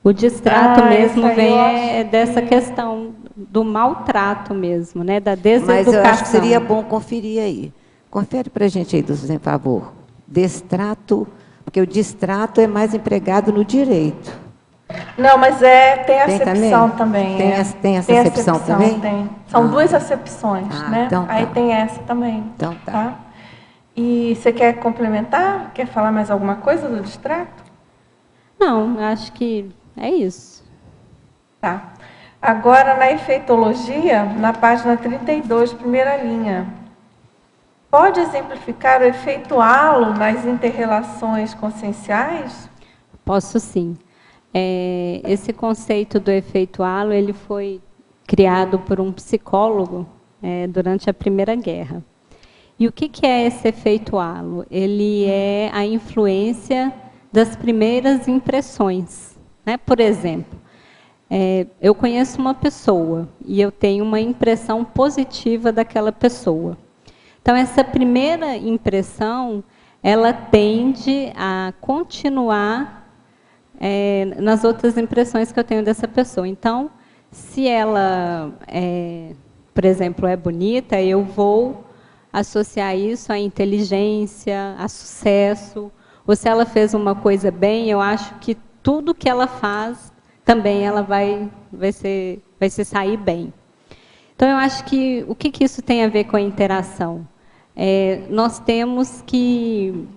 O distrato mesmo vem dessa questão do maltrato mesmo, né? Da deseducação. Mas eu acho que seria bom conferir aí. Confere para a gente aí, por favor. Destrato, porque o distrato é mais empregado no direito. Não, mas tem acepção também. Tem essa acepção também? Tem. São duas acepções, né? Então tá. Aí tem essa também. Então tá. E você quer complementar? Quer falar mais alguma coisa do distrato? Não, acho que é isso. Tá. Agora, na efeitologia, na página 32, primeira linha. Pode exemplificar o efeito halo nas interrelações conscienciais? Posso sim. Esse conceito do efeito halo, ele foi criado por um psicólogo durante a Primeira Guerra. E o que é esse efeito halo? Ele é a influência das primeiras impressões. Né? Por exemplo, eu conheço uma pessoa e eu tenho uma impressão positiva daquela pessoa. Então, essa primeira impressão, ela tende a continuar nas outras impressões que eu tenho dessa pessoa. Então, Se ela, por exemplo, é bonita, eu vou associar isso à inteligência, a sucesso. Ou se ela fez uma coisa bem, eu acho que tudo que ela faz, também ela vai se sair bem. Então, eu acho que o que isso tem a ver com a interação? Nós temos que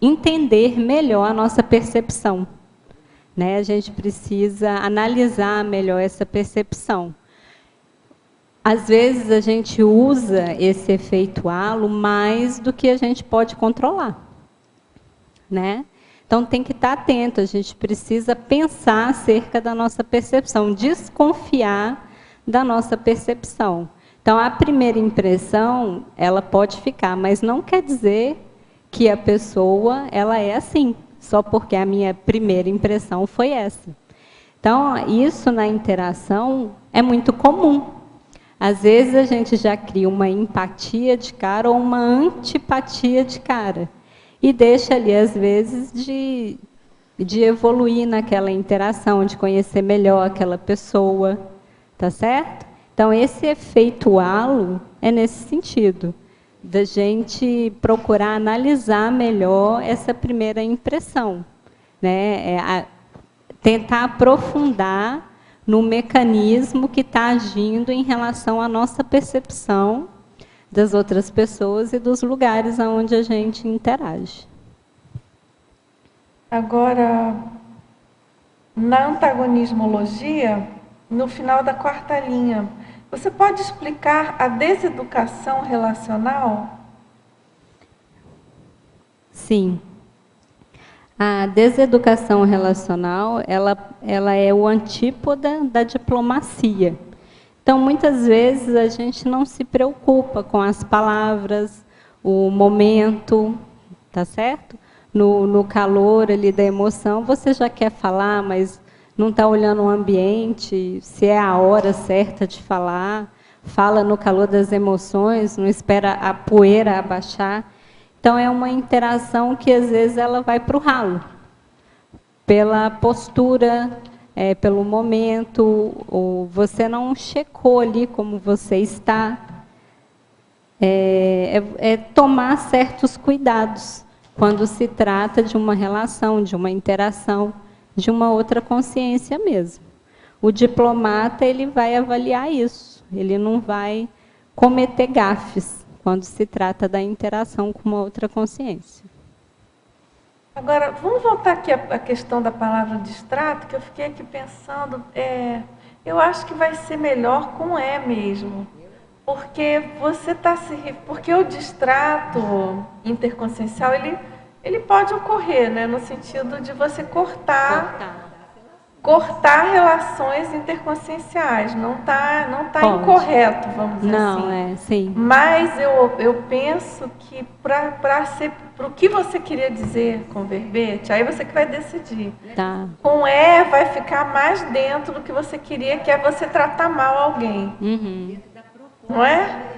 entender melhor a nossa percepção, né? A gente precisa analisar melhor essa percepção. Às vezes, a gente usa esse efeito halo mais do que a gente pode controlar, né? Então, tem que estar atento, a gente precisa pensar acerca da nossa percepção, desconfiar da nossa percepção. Então, a primeira impressão, ela pode ficar, mas não quer dizer que a pessoa ela é assim, só porque a minha primeira impressão foi essa. Então, isso na interação é muito comum. Às vezes, a gente já cria uma empatia de cara ou uma antipatia de cara. E deixa ali, às vezes, de evoluir naquela interação, de conhecer melhor aquela pessoa. Tá certo? Então, esse efeito halo é nesse sentido, da gente procurar analisar melhor essa primeira impressão, né? Tentar aprofundar no mecanismo que está agindo em relação à nossa percepção das outras pessoas e dos lugares onde a gente interage. Agora, na antagonismologia, no final da 4ª linha, você pode explicar a deseducação relacional? Sim. A deseducação relacional, ela é o antípoda da diplomacia. Então, muitas vezes, a gente não se preocupa com as palavras, o momento, tá certo? No calor ali da emoção, você já quer falar, mas não está olhando o ambiente, se é a hora certa de falar, fala no calor das emoções, não espera a poeira abaixar. Então, é uma interação que, às vezes, ela vai para o ralo, pela postura, pelo momento, ou você não checou ali como você está. Tomar certos cuidados quando se trata de uma relação, de uma interação, de uma outra consciência mesmo. O diplomata, ele vai avaliar isso, ele não vai cometer gafes quando se trata da interação com uma outra consciência. Agora, vamos voltar aqui à questão da palavra distrato, que eu fiquei aqui pensando, eu acho que vai ser melhor com mesmo, porque porque o distrato interconsciencial, ele pode ocorrer, né, no sentido de você cortar relações interconscienciais, não tá incorreto, vamos dizer assim. Não, sim. Mas eu penso que para o que você queria dizer com verbete, aí você que vai decidir. Tá. Com vai ficar mais dentro do que você queria, que é você tratar mal alguém. Uhum. Não é?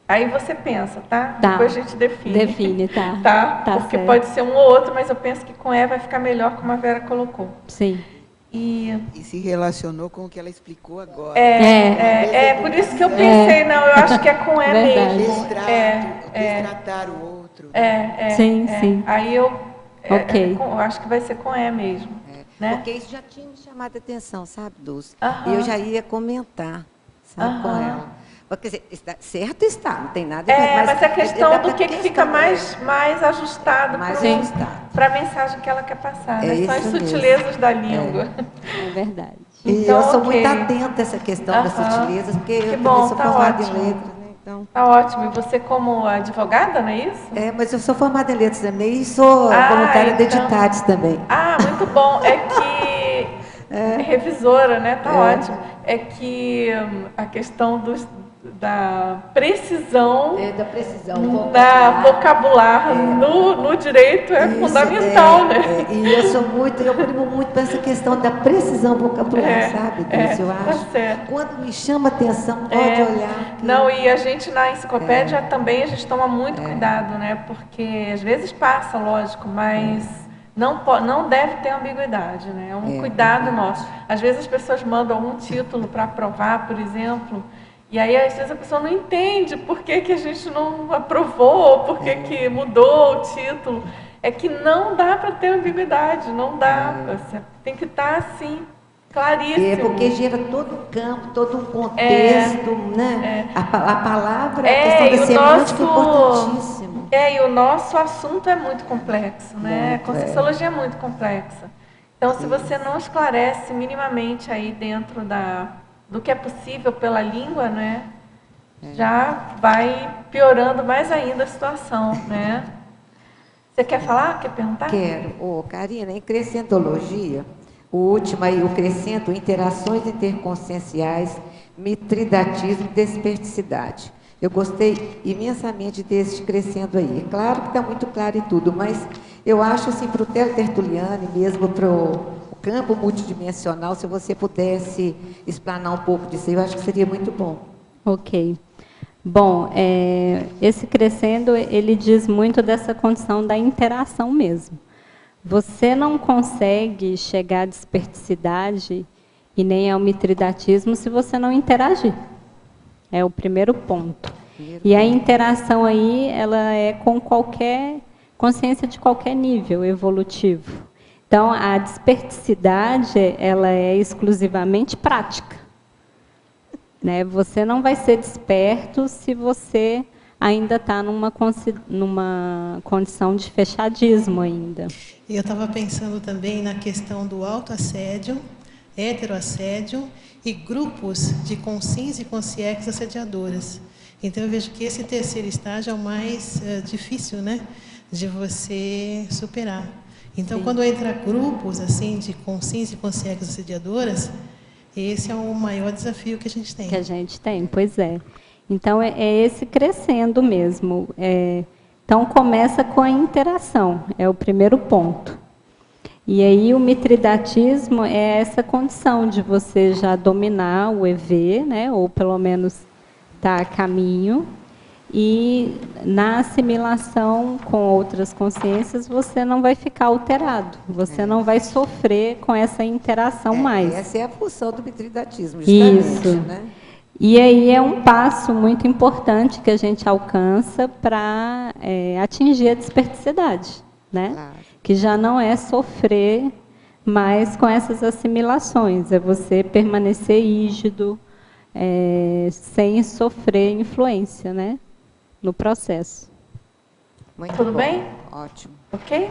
Aí você pensa, tá? Depois a gente define. Define, tá. Tá? Porque certo. pode ser um ou outro, mas eu penso que com vai ficar melhor, como a Vera colocou. Sim. E se relacionou com o que ela explicou agora. Por isso que eu pensei, não, eu acho que é com mesmo. Destratar o outro. Sim. Aí eu acho que vai ser com mesmo. Né? Porque isso já tinha me chamado a atenção, sabe, Dulce? E eu já ia comentar, sabe, com ela. Quer dizer, certo está, não tem nada a ver. Mas a questão do que fica mais ajustado para a mensagem que ela quer passar. Né? São as sutilezas da língua. É verdade. E eu sou muito atenta a essa questão das sutilezas, porque eu também sou formada em letras. Né? Então... Tá ótimo. E você como advogada, não é isso? Mas eu sou formada em letras também e sou voluntária de editados também. Muito bom. É que... revisora, né? Tá ótimo. É que a questão da precisão, da vocabular no direito é fundamental, né? E eu primo muito para essa questão da precisão vocabular, sabe, Dulce? Eu acho. Certo. Quando me chama a atenção, pode olhar. Não, e a gente na enciclopédia também a gente toma muito cuidado, né? Porque às vezes passa, lógico, mas não deve ter ambiguidade, né? É um cuidado nosso. Às vezes as pessoas mandam algum título para aprovar, por exemplo, e aí às vezes a pessoa não entende por que, que a gente não aprovou, por que, que mudou o título. É que não dá para ter ambiguidade, não dá. Você tem que estar assim, claríssimo. É porque gera todo o campo, todo um contexto, né? A palavra, a questão da semântica é importantíssimo. E o nosso assunto é muito complexo, né? A Conscienciologia é muito complexa. Então, se você não esclarece minimamente aí dentro do que é possível pela língua, né? Já vai piorando mais ainda a situação, né? Você quer falar? Quer perguntar? Quero. Karina, em Crescentologia, o último aí, o crescento, interações interconscienciais, mitridatismo e desperticidade. Eu gostei imensamente desse crescendo aí. Claro que está muito claro e tudo, mas eu acho assim, para o Tertuliano e mesmo para o campo multidimensional, se você pudesse explanar um pouco disso, eu acho que seria muito bom. Ok. Bom, esse crescendo, ele diz muito dessa condição da interação mesmo. Você não consegue chegar à desperticidade e nem ao mitridatismo se você não interagir. É o primeiro ponto. E a interação aí, ela é com qualquer consciência de qualquer nível evolutivo. Então, a desperticidade, ela é exclusivamente prática. Né? Você não vai ser desperto se você ainda está numa condição de fechadismo ainda. E eu estava pensando também na questão do autoassédio, heteroassédio e grupos de consciência e consciências assediadoras. Então, eu vejo que esse terceiro estágio é o mais difícil, né, de você superar. Então, sim, quando entra grupos assim de consciência e consciências assediadoras, esse é o maior desafio que a gente tem. Que a gente tem, pois é. Então, é esse crescendo mesmo. Então, começa com a interação, é o primeiro ponto. E aí, o mitridatismo é essa condição de você já dominar o EV, né, ou pelo menos estar a caminho, e na assimilação com outras consciências, você não vai ficar alterado, você não vai sofrer com essa interação mais. Essa é a função do mitridatismo, justamente. Isso. Né? E aí é um passo muito importante que a gente alcança para atingir a desperticidade, né? Claro. Que já não é sofrer mais com essas assimilações, é você permanecer rígido, sem sofrer influência, né? No processo. Muito Tudo bom. bem? Ótimo. Ok?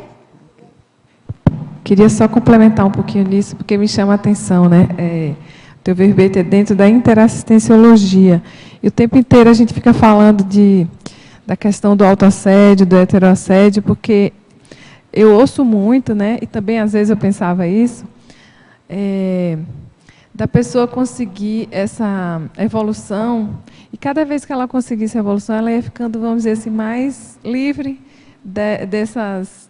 Queria só complementar um pouquinho nisso, porque me chama a atenção, né? Teu verbete é dentro da interassistenciologia. E o tempo inteiro a gente fica falando da questão do autoassédio, do heteroassédio, porque eu ouço muito, né? E também às vezes eu pensava isso, da pessoa conseguir essa evolução, e cada vez que ela conseguisse a evolução, ela ia ficando, vamos dizer assim, mais livre dessas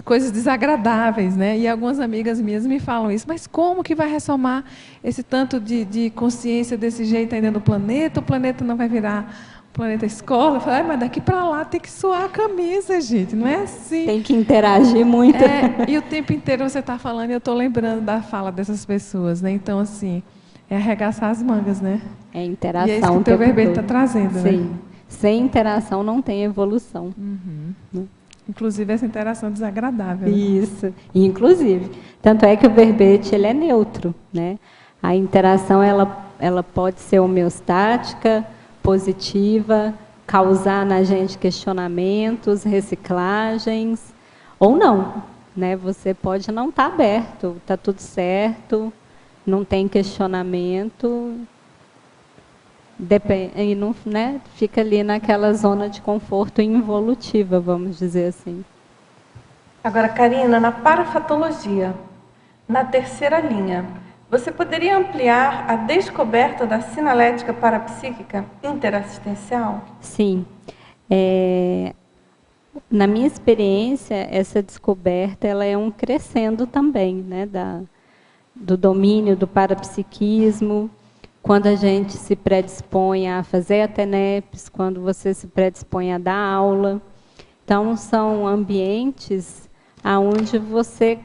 coisas desagradáveis, né? E algumas amigas minhas me falam isso, mas como que vai ressomar esse tanto de consciência desse jeito ainda no planeta? O planeta não vai virar um planeta escola? Eu falei, mas daqui para lá tem que suar a camisa, gente, não é assim. Tem que interagir muito. E o tempo inteiro você está falando e eu estou lembrando da fala dessas pessoas, né? Então, assim, é arregaçar as mangas, né? É interação. E é isso que o teu verbete está trazendo, sim, né? Sem interação não tem evolução. Uhum. Né? Inclusive essa interação desagradável. Isso, inclusive. Tanto é que o verbete ele é neutro, né? A interação ela pode ser homeostática, positiva, causar na gente questionamentos, reciclagens, ou não, né? Você pode não estar aberto, está tudo certo, não tem questionamento, e não, né, fica ali naquela zona de conforto involutiva, vamos dizer assim. Agora, Karina, na parafatologia, na terceira linha, você poderia ampliar a descoberta da sinalética parapsíquica interassistencial? Sim. Na minha experiência, essa descoberta ela é um crescendo também, né, do domínio do parapsiquismo, quando a gente se predispõe a fazer a TENEPS, quando você se predispõe a dar aula. Então, são ambientes aonde você,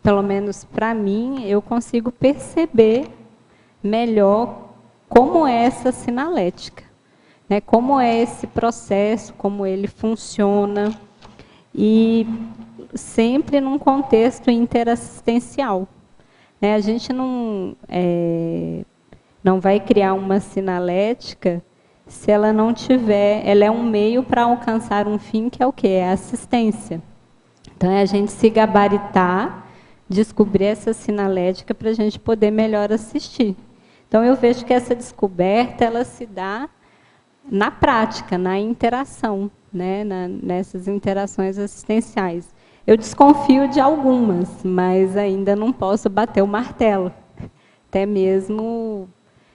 pelo menos para mim, eu consigo perceber melhor como é essa sinalética, né? Como é esse processo, como ele funciona, e sempre num contexto interassistencial, né? A gente não vai criar uma sinalética se ela não tiver, ela é um meio para alcançar um fim que é o quê? É a assistência. Então, é a gente se gabaritar, descobrir essa sinalética para a gente poder melhor assistir. Então, eu vejo que essa descoberta, ela se dá na prática, na interação, né? Nessas interações assistenciais. Eu desconfio de algumas, mas ainda não posso bater o martelo. Até mesmo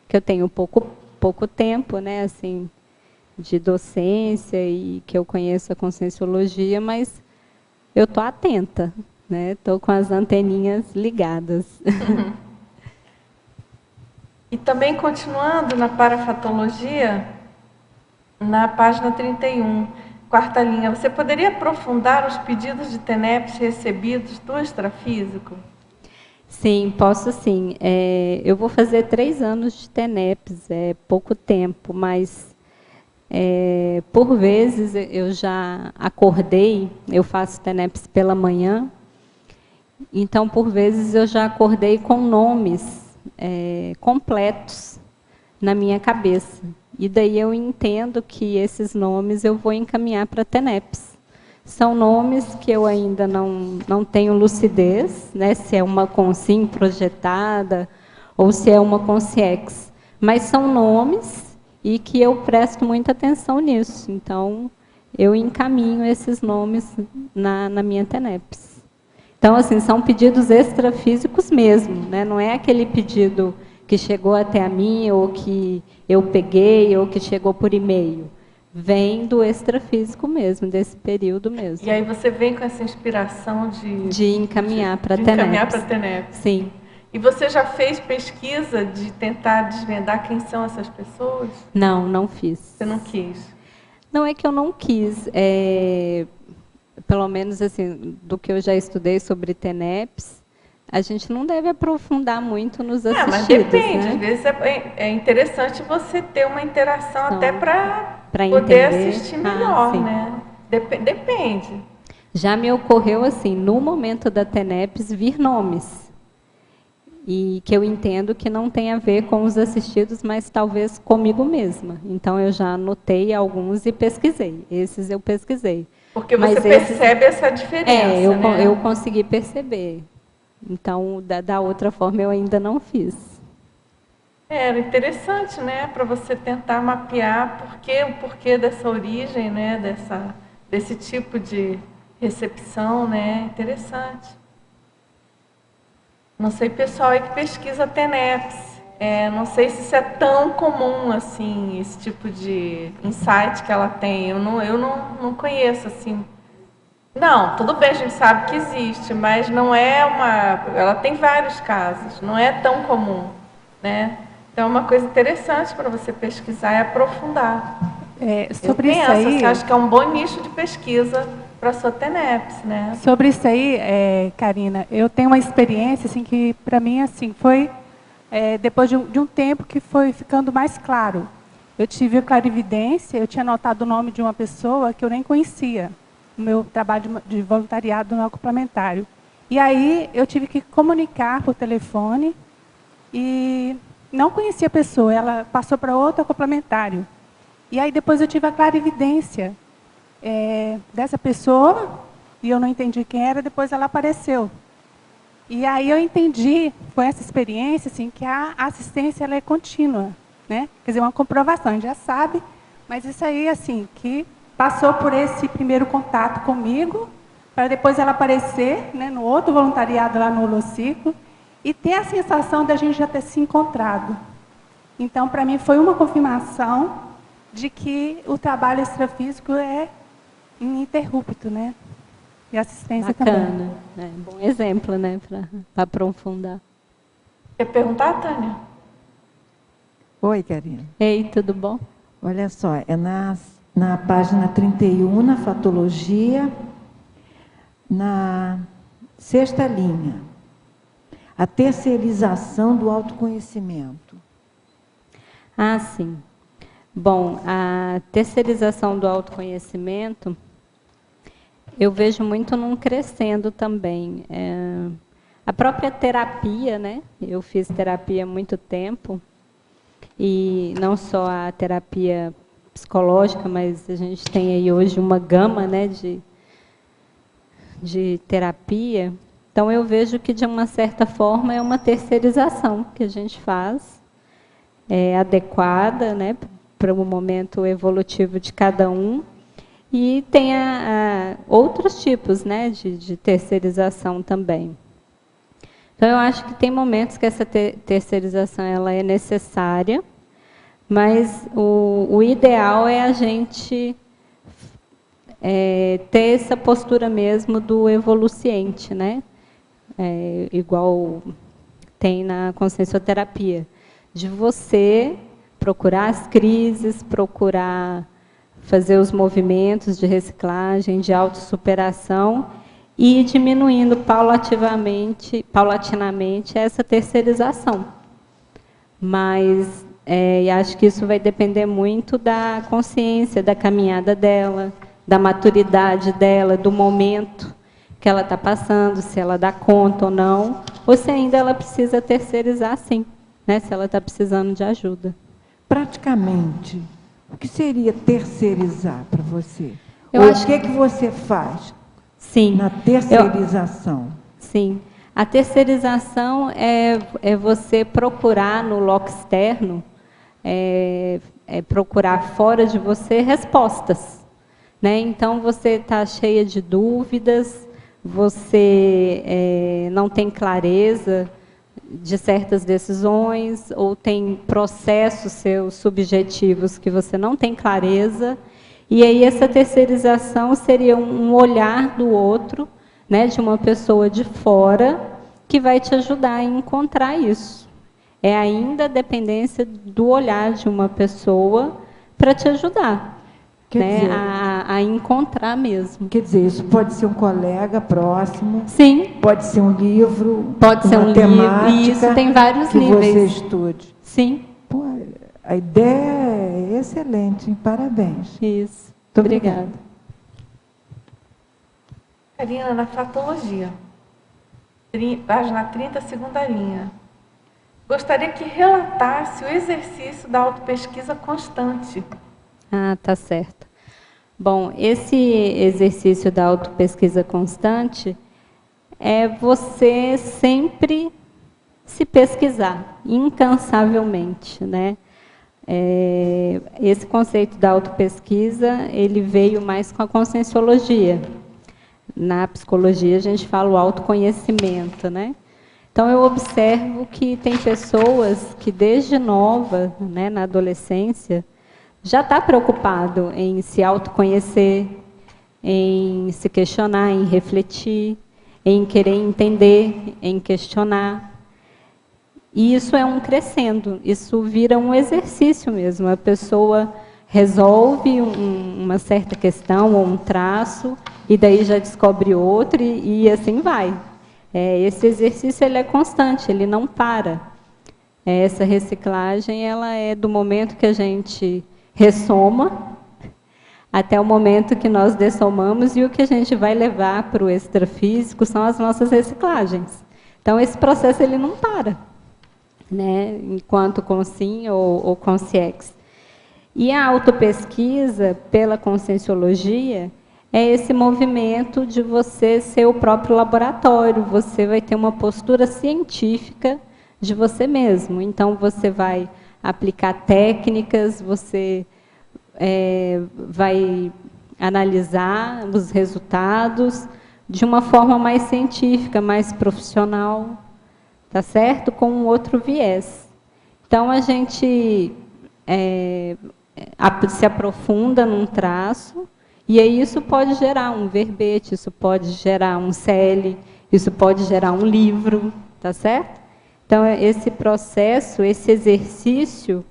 que eu tenho pouco tempo, né, assim, de docência e que eu conheço a conscienciologia, mas eu estou atenta, né? Estou com as anteninhas ligadas. E também continuando na parafatologia, na página 31, quarta linha, você poderia aprofundar os pedidos de TENEPS recebidos do extrafísico? Sim, posso sim. Eu vou fazer 3 anos de TENEPS, é pouco tempo, mas por vezes eu já acordei, eu faço TENEPS pela manhã, então por vezes eu já acordei com nomes completos na minha cabeça. E daí eu entendo que esses nomes eu vou encaminhar para TENEPS. São nomes que eu ainda não tenho lucidez, né, se é uma consim projetada ou se é uma consciex. Mas são nomes e que eu presto muita atenção nisso. Então, eu encaminho esses nomes na minha TENEPS. Então, assim, são pedidos extrafísicos mesmo, né? Não é aquele pedido que chegou até a mim, ou que eu peguei, ou que chegou por e-mail. Vem do extrafísico mesmo, desse período mesmo. E aí você vem com essa inspiração de encaminhar para TENEPS. Encaminhar para TENEPS. Sim. E você já fez pesquisa de tentar desvendar quem são essas pessoas? Não, não fiz. Você não quis? Não é que eu não quis. Pelo menos assim, do que eu já estudei sobre TENEPS, a gente não deve aprofundar muito nos assistidos. Mas depende. Né? Às vezes é interessante você ter uma interação até para entender. poder assistir melhor, né? Depende. Já me ocorreu assim, no momento da TENEPS, vir nomes. E que eu entendo que não tem a ver com os assistidos, mas talvez comigo mesma. Então, eu já anotei alguns e pesquisei. Esses eu pesquisei. Porque você percebe essa diferença, né? Eu consegui perceber. Então, da outra forma, eu ainda não fiz. Era interessante, né? Para você tentar mapear o porquê dessa origem, né? Desse tipo de recepção, né? Interessante. Não sei, pessoal aí que pesquisa TENEPS. Não sei se isso é tão comum, assim, esse tipo de insight que ela tem. Eu não conheço, assim. Não, tudo bem, a gente sabe que existe, mas não é uma... Ela tem vários casos, não é tão comum, né? Então, é uma coisa interessante para você pesquisar e aprofundar. Sobre isso aí... Você acha que é um bom nicho de pesquisa para a sua TENEPS, né? Sobre isso aí, Karina, eu tenho uma experiência assim, que, para mim, assim, foi depois de um tempo que foi ficando mais claro. Eu tive clarividência, eu tinha notado o nome de uma pessoa que eu nem conhecia, no meu trabalho de voluntariado no complementário. E aí eu tive que comunicar por telefone e não conhecia a pessoa, ela passou para outro complementário. E aí depois eu tive a clarividência dessa pessoa, e eu não entendi quem era, depois ela apareceu. E aí eu entendi, com essa experiência, assim, que a assistência ela é contínua, né? Quer dizer, uma comprovação, a gente já sabe, mas isso aí, assim, que passou por esse primeiro contato comigo, para depois ela aparecer, né, no outro voluntariado lá no Holociclo, e ter a sensação da gente já ter se encontrado. Então, para mim, foi uma confirmação de que o trabalho extrafísico é ininterrupto, né? E assistência Bacana. também. Bom exemplo, né, para aprofundar. Quer perguntar, Tânia? Oi, Karina. Ei, tudo bom? Olha só, na página 31, na fatologia, na Sexta linha. A terceirização do autoconhecimento. Ah, sim. Bom, a terceirização do autoconhecimento, eu vejo muito num crescendo também. A própria terapia, né? Eu fiz terapia há muito tempo, e não só a terapia psicológica, mas a gente tem aí hoje uma gama, né, de terapia. Então, eu vejo que, de uma certa forma, é uma terceirização que a gente faz, adequada, né, para o momento evolutivo de cada um. E tem outros tipos, né, de terceirização também. Então, eu acho que tem momentos que essa terceirização ela é necessária, mas o ideal é a gente ter essa postura mesmo do evoluciente, né? Igual tem na consciencioterapia, de você procurar as crises, procurar fazer os movimentos de reciclagem, de autossuperação, e ir diminuindo paulatinamente essa terceirização. Mas acho que isso vai depender muito da consciência, da caminhada dela, da maturidade dela, do momento que ela está passando, se ela dá conta ou não, ou se ainda ela precisa terceirizar, sim, né, se ela está precisando de ajuda. Praticamente, o que seria terceirizar para você? O que você faz? Sim. Na terceirização. Sim. A terceirização é você procurar no loco externo, procurar fora de você respostas, né? Então, você está cheia de dúvidas, você não tem clareza de certas decisões, ou tem processos seus subjetivos que você não tem clareza. E aí essa terceirização seria um olhar do outro, né, de uma pessoa de fora, que vai te ajudar a encontrar isso. É ainda a dependência do olhar de uma pessoa para te ajudar, né, a encontrar mesmo. Quer dizer, isso pode ser um colega próximo. Sim. Pode ser um livro. Pode ser um livro. E isso tem vários níveis. Que você estude. Sim. Pô, a ideia é excelente, hein? Parabéns. Isso. Muito obrigada. Karina, na fatologia, página 30, segunda linha. Gostaria que relatasse o exercício da autopesquisa constante. Ah, tá certo. Bom, esse exercício da autopesquisa constante é você sempre se pesquisar, incansavelmente, né? Esse conceito da autopesquisa, ele veio mais com a conscienciologia. Na psicologia, a gente fala o autoconhecimento, né? Então, eu observo que tem pessoas que, desde nova, né, na adolescência, já está preocupado em se autoconhecer, em se questionar, em refletir, em querer entender, em questionar. E isso é um crescendo, isso vira um exercício mesmo. A pessoa resolve uma certa questão ou um traço, e daí já descobre outro, e assim vai. Esse exercício ele é constante, ele não para. Essa reciclagem ela é do momento que a gente ressoma até o momento que nós dessomamos, e o que a gente vai levar para o extrafísico são as nossas reciclagens. Então, esse processo ele não para, né, enquanto Conscien ou Consciex. E a autopesquisa, pela conscienciologia, é esse movimento de você ser o próprio laboratório, você vai ter uma postura científica de você mesmo. Então, você vai aplicar técnicas, você vai analisar os resultados de uma forma mais científica, mais profissional, tá certo? Com um outro viés. Então, a gente se aprofunda num traço, e aí isso pode gerar um verbete, isso pode gerar um CL, isso pode gerar um livro, tá certo? Então, esse processo, esse exercício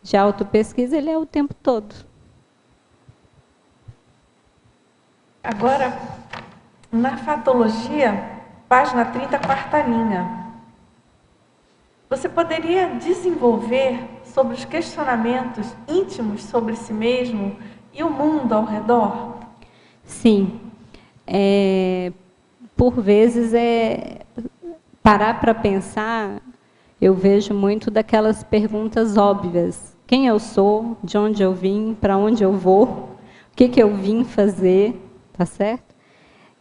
de autopesquisa, ele é o tempo todo. Agora, na fatologia, página 30, quarta linha. Você poderia desenvolver sobre os questionamentos íntimos sobre si mesmo e o mundo ao redor? Sim. Por vezes, parar para pensar, eu vejo muito daquelas perguntas óbvias. Quem eu sou? De onde eu vim? Para onde eu vou? O que eu vim fazer? Tá certo?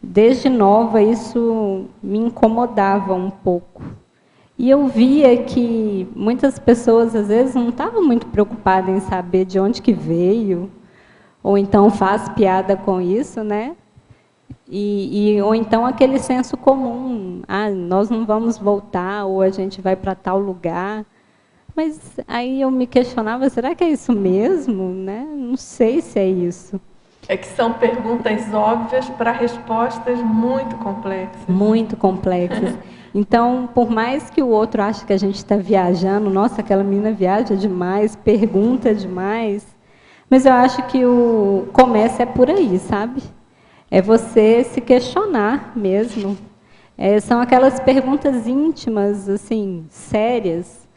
Desde nova, isso me incomodava um pouco. E eu via que muitas pessoas, às vezes, não estavam muito preocupadas em saber de onde que veio, ou então faz piada com isso, né? Ou então aquele senso comum, nós não vamos voltar, ou a gente vai para tal lugar. Mas aí eu me questionava, será que é isso mesmo? Né? Não sei se é isso. É que são perguntas óbvias para respostas muito complexas. Muito complexas. Então, por mais que o outro ache que a gente está viajando, nossa, aquela menina viaja demais, pergunta demais, mas eu acho que o começo é por aí, sabe? É você se questionar mesmo. São aquelas perguntas íntimas, assim, sérias,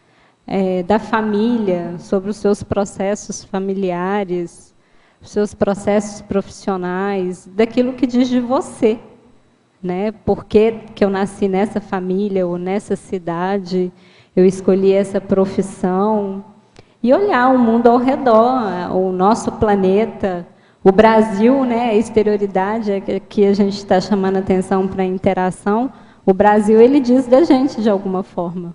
da família, sobre os seus processos familiares, os seus processos profissionais, daquilo que diz de você. Né? Por que eu nasci nessa família ou nessa cidade, eu escolhi essa profissão, e olhar o mundo ao redor, o nosso planeta, o Brasil, né, a exterioridade, que a gente está chamando a atenção para a interação, o Brasil, ele diz da gente de alguma forma.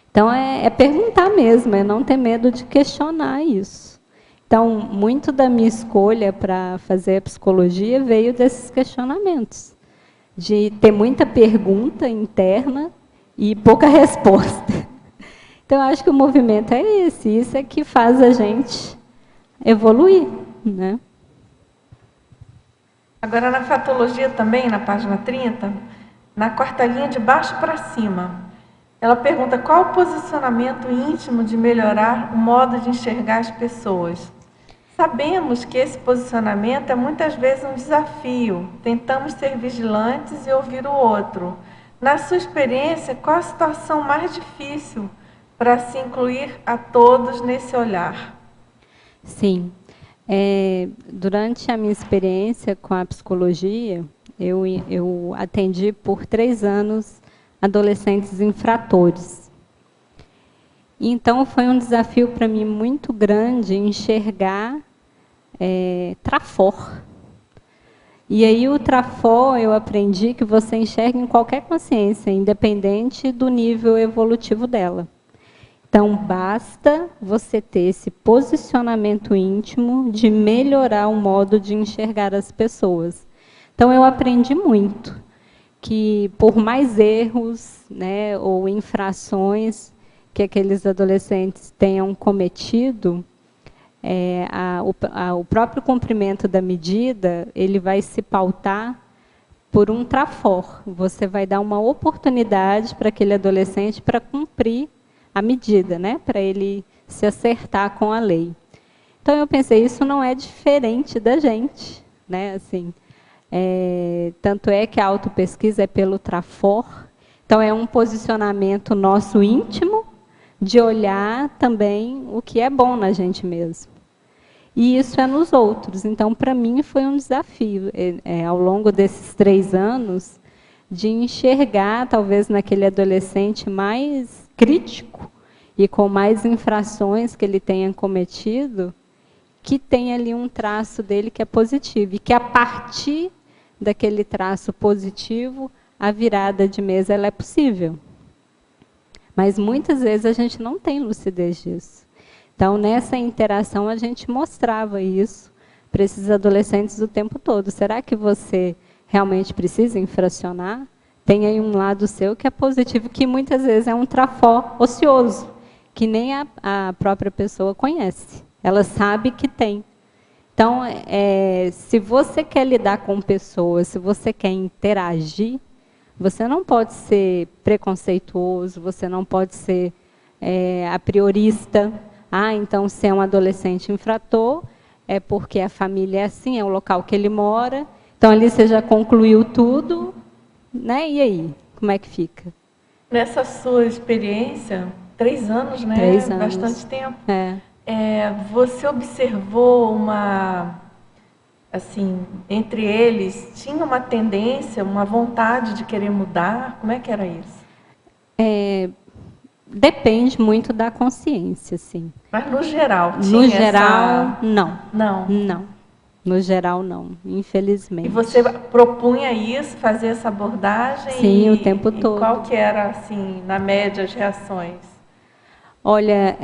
Então, é perguntar mesmo, é não ter medo de questionar isso. Então, muito da minha escolha para fazer a psicologia veio desses questionamentos, de ter muita pergunta interna e pouca resposta. Então, eu acho que o movimento é esse, isso é que faz a gente evoluir. Né? Agora, na fatologia também, na página 30, na quarta linha de baixo para cima, ela pergunta qual o posicionamento íntimo de melhorar o modo de enxergar as pessoas. Sabemos que esse posicionamento é muitas vezes um desafio. Tentamos ser vigilantes e ouvir o outro. Na sua experiência, qual a situação mais difícil para se incluir a todos nesse olhar? Sim. Durante a minha experiência com a psicologia, eu atendi por 3 anos adolescentes infratores. Então, foi um desafio para mim muito grande enxergar trafor. E aí, o trafor, eu aprendi que você enxerga em qualquer consciência, independente do nível evolutivo dela. Então, basta você ter esse posicionamento íntimo de melhorar o modo de enxergar as pessoas. Então, eu aprendi muito que, por mais erros, né, ou infrações que aqueles adolescentes tenham cometido, o próprio cumprimento da medida, ele vai se pautar por um trafor. Você vai dar uma oportunidade para aquele adolescente para cumprir a medida, né? Para ele se acertar com a lei. Então, eu pensei, isso não é diferente da gente. Né? Assim, tanto é que a autopesquisa é pelo trafor. Então, é um posicionamento nosso íntimo, de olhar também o que é bom na gente mesmo. E isso é nos outros. Então, para mim, foi um desafio, ao longo desses 3 anos, de enxergar, talvez, naquele adolescente mais crítico e com mais infrações que ele tenha cometido, que tem ali um traço dele que é positivo. E que, a partir daquele traço positivo, a virada de mesa ela é possível. Mas muitas vezes a gente não tem lucidez disso. Então, nessa interação, a gente mostrava isso para esses adolescentes o tempo todo. Será que você realmente precisa infracionar? Tem aí um lado seu que é positivo, que muitas vezes é um trafó ocioso, que nem a própria pessoa conhece. Ela sabe que tem. Então, se você quer lidar com pessoas, se você quer interagir, você não pode ser preconceituoso, você não pode ser a priorista. Então, se é um adolescente infrator, é porque a família é assim, é o local que ele mora. Então, ali você já concluiu tudo, né? E aí, como é que fica? Nessa sua experiência, 3 anos, né? 3 anos. Bastante tempo. Você observou assim, entre eles, tinha uma tendência, uma vontade de querer mudar? Como é que era isso? Depende muito da consciência, sim. Mas no geral, no geral, não. Não. Não. No geral, não, infelizmente. E você propunha isso, fazer essa abordagem? Sim, o tempo todo. Qual que era, assim, na média, as reações? Olha,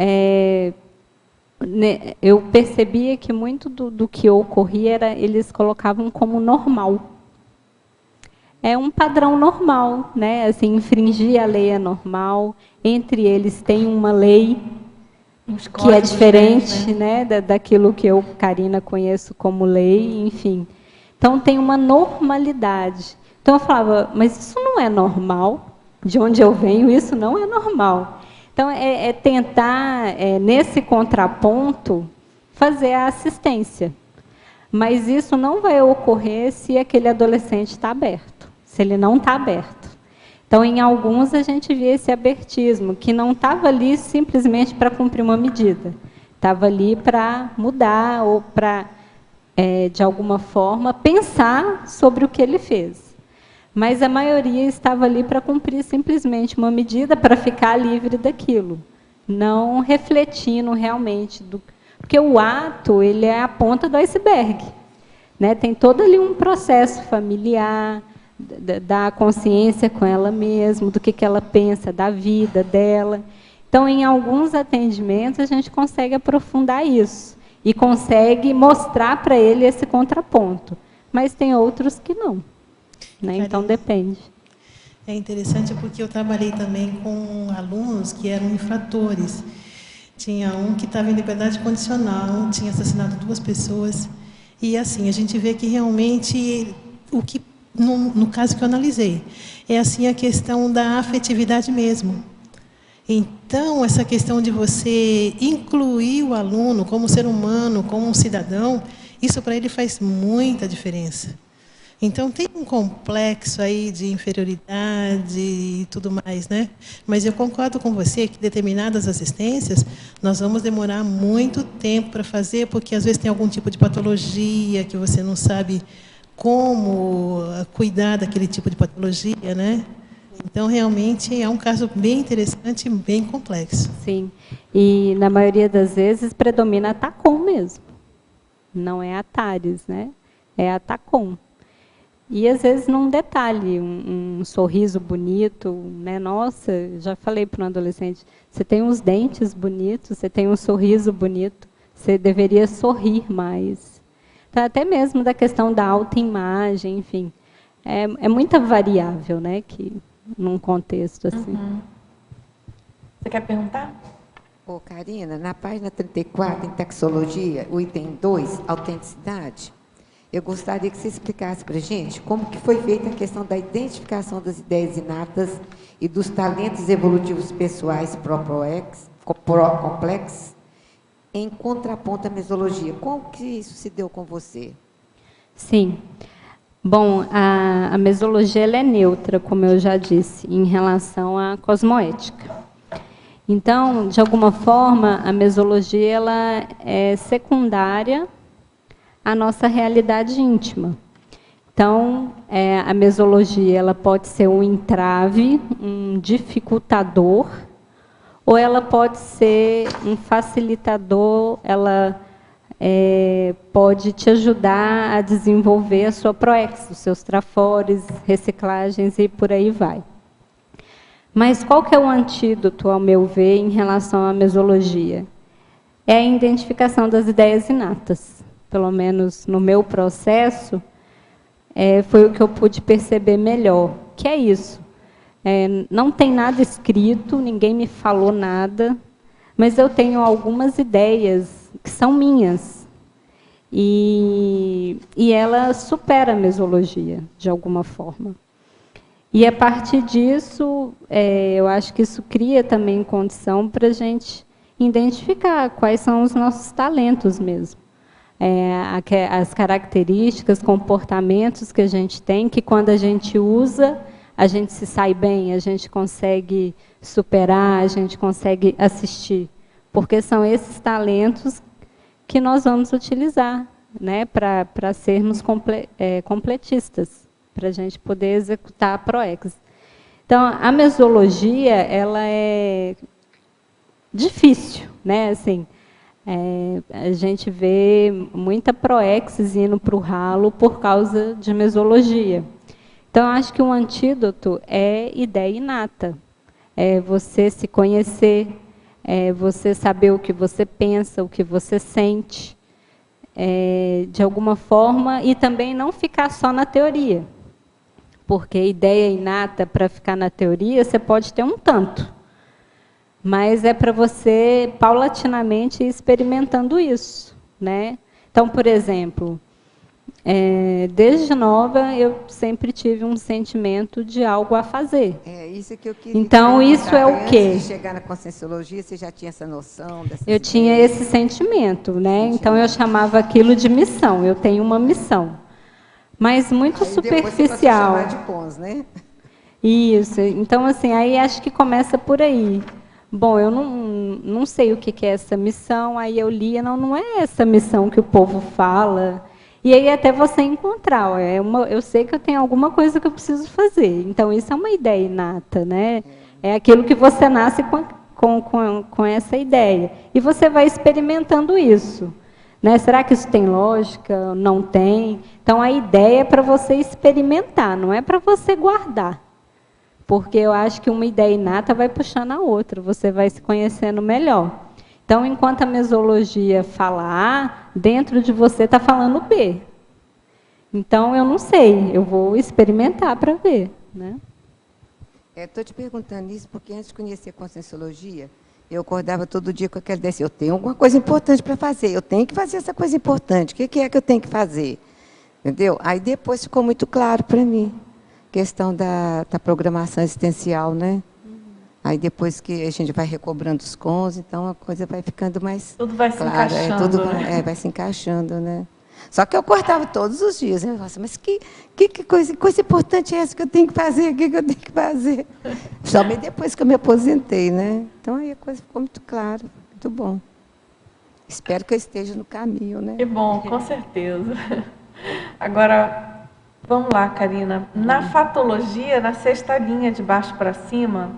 eu percebia que muito do que ocorria eles colocavam como normal. É um padrão normal, né? Assim, infringir a lei é normal. Entre eles tem uma lei que é diferente, né, daquilo que eu, Karina, conheço como lei, enfim. Então, tem uma normalidade. Então, eu falava, mas isso não é normal. De onde eu venho, isso não é normal. Então, tentar, nesse contraponto, fazer a assistência. Mas isso não vai ocorrer se aquele adolescente está aberto, se ele não está aberto. Então, em alguns, a gente via esse abertismo, que não estava ali simplesmente para cumprir uma medida. Estava ali para mudar ou para, de alguma forma, pensar sobre o que ele fez. Mas a maioria estava ali para cumprir simplesmente uma medida, para ficar livre daquilo, não refletindo realmente. Porque o ato, ele é a ponta do iceberg, né? Tem todo ali um processo familiar, da consciência com ela mesma, do que ela pensa, da vida dela. Então, em alguns atendimentos, a gente consegue aprofundar isso e consegue mostrar para ele esse contraponto. Mas tem outros que não, né? Então, depende. É interessante porque eu trabalhei também com alunos que eram infratores. Tinha um que estava em liberdade condicional, tinha assassinado 2 pessoas. E, assim, a gente vê que realmente o que no caso que eu analisei, é assim a questão da afetividade mesmo. Então, essa questão de você incluir o aluno como ser humano, como um cidadão, isso para ele faz muita diferença. Então, tem um complexo aí de inferioridade e tudo mais, né? Mas eu concordo com você que determinadas assistências nós vamos demorar muito tempo para fazer, porque às vezes tem algum tipo de patologia que você não sabe como cuidar daquele tipo de patologia, né? Então, realmente, é um caso bem interessante e bem complexo. Sim. E, na maioria das vezes, predomina a TACOM mesmo. Não é a TARES, né? É a TACOM. E, às vezes, num detalhe, um sorriso bonito, né? Nossa, já falei para um adolescente, você tem uns dentes bonitos, você tem um sorriso bonito, você deveria sorrir mais. Então, até mesmo da questão da autoimagem, enfim, é muita variável, né, que, num contexto assim. Você quer perguntar? Karina, na página 34, em taxologia, o item 2, autenticidade, eu gostaria que você explicasse para a gente como que foi feita a questão da identificação das ideias inatas e dos talentos evolutivos pessoais complexos, em contraponto à mesologia. Como que isso se deu com você? Sim. Bom, a mesologia ela é neutra, como eu já disse, em relação à cosmoética. Então, de alguma forma, a mesologia ela é secundária à nossa realidade íntima. Então, a mesologia ela pode ser um entrave, um dificultador, ou ela pode ser um facilitador, ela pode te ajudar a desenvolver a sua proex, os seus trafores, reciclagens e por aí vai. Mas qual que é o antídoto, ao meu ver, em relação à mesologia? É a identificação das ideias inatas. Pelo menos no meu processo, foi o que eu pude perceber melhor, que é isso. Não tem nada escrito, ninguém me falou nada, mas eu tenho algumas ideias que são minhas. E ela supera a mesologia, de alguma forma. E, a partir disso, eu acho que isso cria também condição para a gente identificar quais são os nossos talentos mesmo. As características, comportamentos que a gente tem, que quando a gente usa, a gente se sai bem, a gente consegue superar, a gente consegue assistir. Porque são esses talentos que nós vamos utilizar, né, para sermos completistas, para a gente poder executar a PROEX. Então, a mesologia, ela é difícil, né? Assim, a gente vê muita PROEX indo para o ralo por causa de mesologia. Então, eu acho que um antídoto é ideia inata. É você se conhecer, é você saber o que você pensa, o que você sente, de alguma forma, e também não ficar só na teoria. Porque ideia inata, para ficar na teoria, você pode ter um tanto. Mas é para você, paulatinamente, ir experimentando isso, né? Então, por exemplo, desde nova, eu sempre tive um sentimento de algo a fazer. É isso que eu queria. Então, isso é o quê? Antes de chegar na Conscienciologia, você já tinha essa noção? Eu tinha esse sentimento, né? Então, eu chamava aquilo de missão. Eu tenho uma missão. Mas muito superficial. Depois você de PONS, né? Isso. Então, assim, aí acho que começa por aí. Bom, eu não sei o que é essa missão, aí eu lia, não é essa missão que o povo fala. E aí até você encontrar, eu sei que eu tenho alguma coisa que eu preciso fazer. Então, isso é uma ideia inata, né? É aquilo que você nasce com essa ideia. E você vai experimentando isso. Né? Será que isso tem lógica? Não tem? Então, a ideia é para você experimentar, não é para você guardar. Porque eu acho que uma ideia inata vai puxando a outra, você vai se conhecendo melhor. Então, enquanto a mesologia fala A, dentro de você está falando B. Então, eu não sei, eu vou experimentar para ver. Né? Estou te perguntando isso porque antes de conhecer a Conscienciologia, eu acordava todo dia com aquela ideia assim, eu tenho alguma coisa importante para fazer, eu tenho que fazer essa coisa importante, o que é que eu tenho que fazer? Entendeu? Aí depois ficou muito claro para mim, questão da programação existencial, né? Aí depois que a gente vai recobrando os cons, então a coisa vai ficando mais tudo vai clara, se encaixando, né? Vai se encaixando, né? Só que eu cortava todos os dias, né? Eu falava assim, mas que coisa importante é essa que eu tenho que fazer? O que eu tenho que fazer? Somente depois que eu me aposentei, né? Então aí a coisa ficou muito clara, muito bom. Espero que eu esteja no caminho, né? Que bom, com certeza. Agora, vamos lá, Karina. Na fatologia, na sexta linha, de baixo para cima,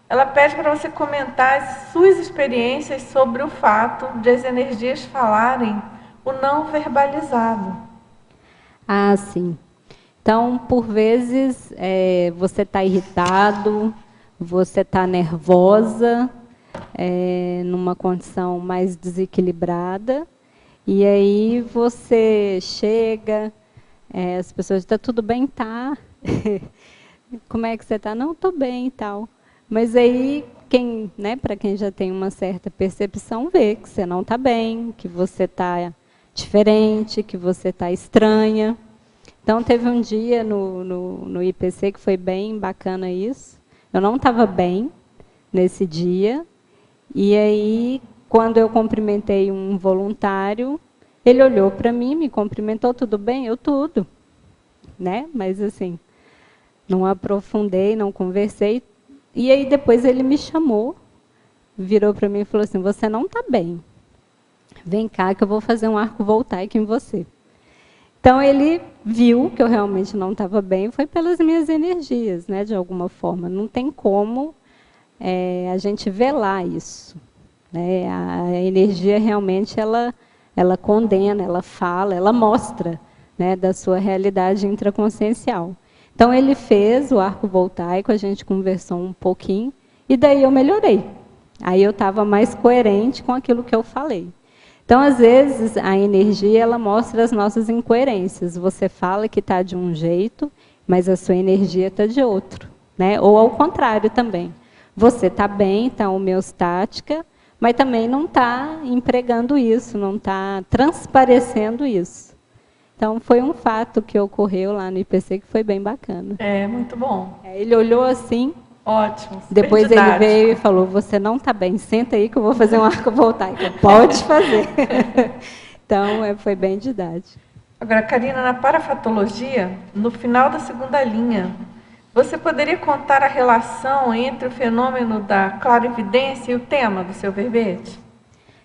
ela pede para você comentar as suas experiências sobre o fato de as energias falarem o não verbalizado. Ah, sim. Então, por vezes, você está irritado, você está nervosa, numa condição mais desequilibrada, e aí você chega, as pessoas dizem, está tudo bem? Tá. Como é que você está? Não, estou bem e tal. Mas aí, para quem já tem uma certa percepção, vê que você não está bem, que você está diferente, que você está estranha. Então, teve um dia no IPC que foi bem bacana isso. Eu não estava bem nesse dia. E aí, quando eu cumprimentei um voluntário, ele olhou para mim, me cumprimentou, tudo bem? Eu, tudo. Né? Mas, assim, não aprofundei, não conversei. E aí, depois ele me chamou, virou para mim e falou assim, você não está bem. Vem cá que eu vou fazer um arco voltaico em você. Então, ele viu que eu realmente não estava bem, foi pelas minhas energias, né, de alguma forma. Não tem como a gente velar isso. Né? A energia realmente, ela condena, ela fala, ela mostra, né, da sua realidade intraconsciencial. Então, ele fez o arco voltaico, a gente conversou um pouquinho, e daí eu melhorei. Aí eu estava mais coerente com aquilo que eu falei. Então, às vezes, a energia ela mostra as nossas incoerências. Você fala que está de um jeito, mas a sua energia está de outro. Né? Ou ao contrário também. Você está bem, está homeostática, mas também não está empregando isso, não está transparecendo isso. Então, foi um fato que ocorreu lá no IPC que foi bem bacana. Muito bom. Ele olhou assim. Ótimo. Depois ele veio e falou, você não está bem, senta aí que eu vou fazer um arco voltaico. Pode fazer. Então, foi bem didático. Agora, Karina, na parafatologia, no final da segunda linha, Você poderia contar a relação entre o fenômeno da clarividência e o tema do seu verbete?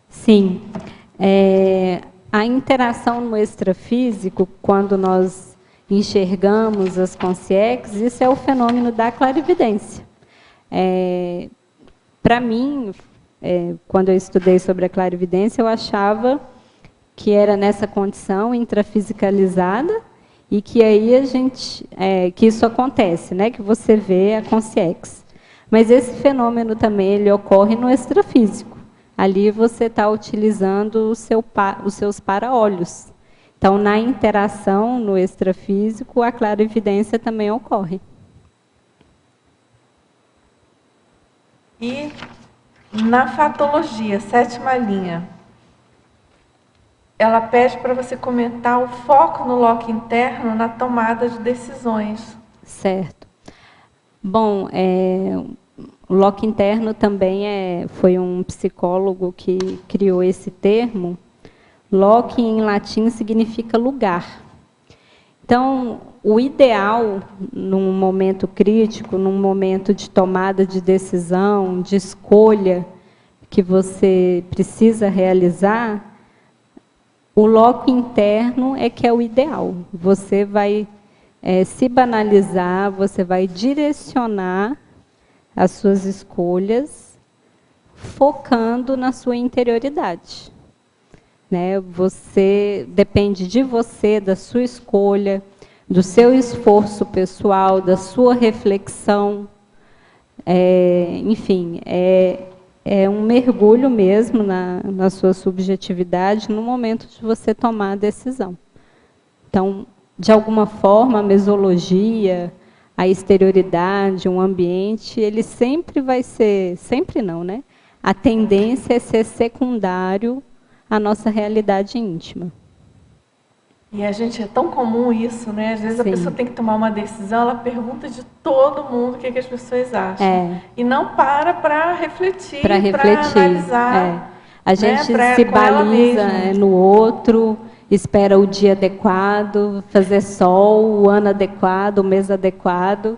Sim. A interação no extrafísico, quando nós enxergamos as consciências, isso é o fenômeno da clarividência. Para mim, quando eu estudei sobre a clarividência, eu achava que era nessa condição intrafisicalizada e que aí que isso acontece, né? Que você vê a consciência. Mas esse fenômeno também ele ocorre no extrafísico. Ali você está utilizando os seus para-olhos. Então, na interação no extrafísico, a clarividência também ocorre. E na fatologia, 7ª linha, ela pede para você comentar o foco no loco interno na tomada de decisões. Certo. Bom, o loco interno também foi um psicólogo que criou esse termo. Loci em latim significa lugar. Então, o ideal, num momento crítico, num momento de tomada de decisão, de escolha que você precisa realizar, o loco interno é que é o ideal. Você vai se banalizar, você vai direcionar as suas escolhas, focando na sua interioridade. Né? Você depende de você, da sua escolha, do seu esforço pessoal, da sua reflexão. Enfim, é um mergulho mesmo na sua subjetividade no momento de você tomar a decisão. Então, de alguma forma, a mesologia, a exterioridade, um ambiente, ele sempre vai ser, sempre não, né? A tendência é ser secundário à nossa realidade íntima. E a gente, é tão comum isso, né? Às vezes a pessoa tem que tomar uma decisão, ela pergunta de todo mundo o que as pessoas acham. E não para refletir, para analisar. A gente se baliza no outro, espera o dia adequado, fazer sol, o ano adequado, o mês adequado.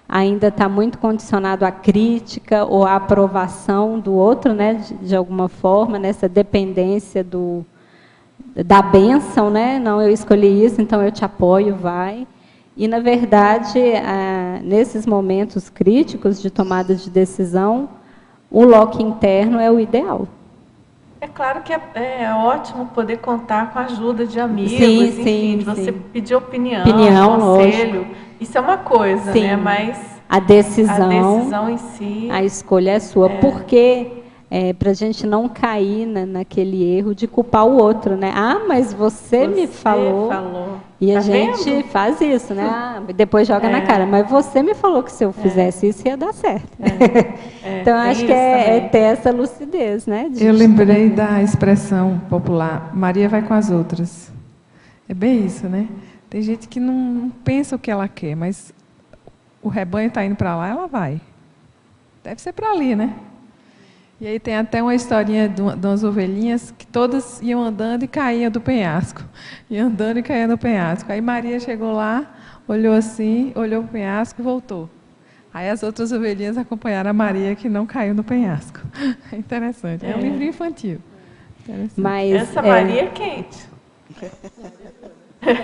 Ainda está muito condicionado à crítica ou à aprovação do outro, né, de alguma forma, nessa dependência da bênção, né? Não, eu escolhi isso, então eu te apoio, vai. E, na verdade, nesses momentos críticos de tomada de decisão, o loco interno é o ideal. É claro que é ótimo poder contar com a ajuda de amigos, de você pedir opinião, conselho. Lógico. Isso é uma coisa, né? Mas a decisão em si, a escolha é sua. Porque para a gente não cair naquele erro de culpar o outro, né? Mas você me falou. E a gente faz isso, né? Depois joga na cara. Mas você me falou que se eu fizesse isso ia dar certo. Então, acho que ter essa lucidez, né? Eu lembrei da expressão popular, Maria vai com as outras. É bem isso, né? Tem gente que não pensa o que ela quer, mas o rebanho está indo para lá, ela vai. Deve ser para ali, né? E aí tem até uma historinha de umas ovelhinhas que todas iam andando e caíam do penhasco. Iam andando e caíam do penhasco. Aí Maria chegou lá, olhou assim, olhou o penhasco e voltou. Aí as outras ovelhinhas acompanharam a Maria, que não caiu no penhasco. É interessante. É um livro infantil. Mas, essa Maria é quente.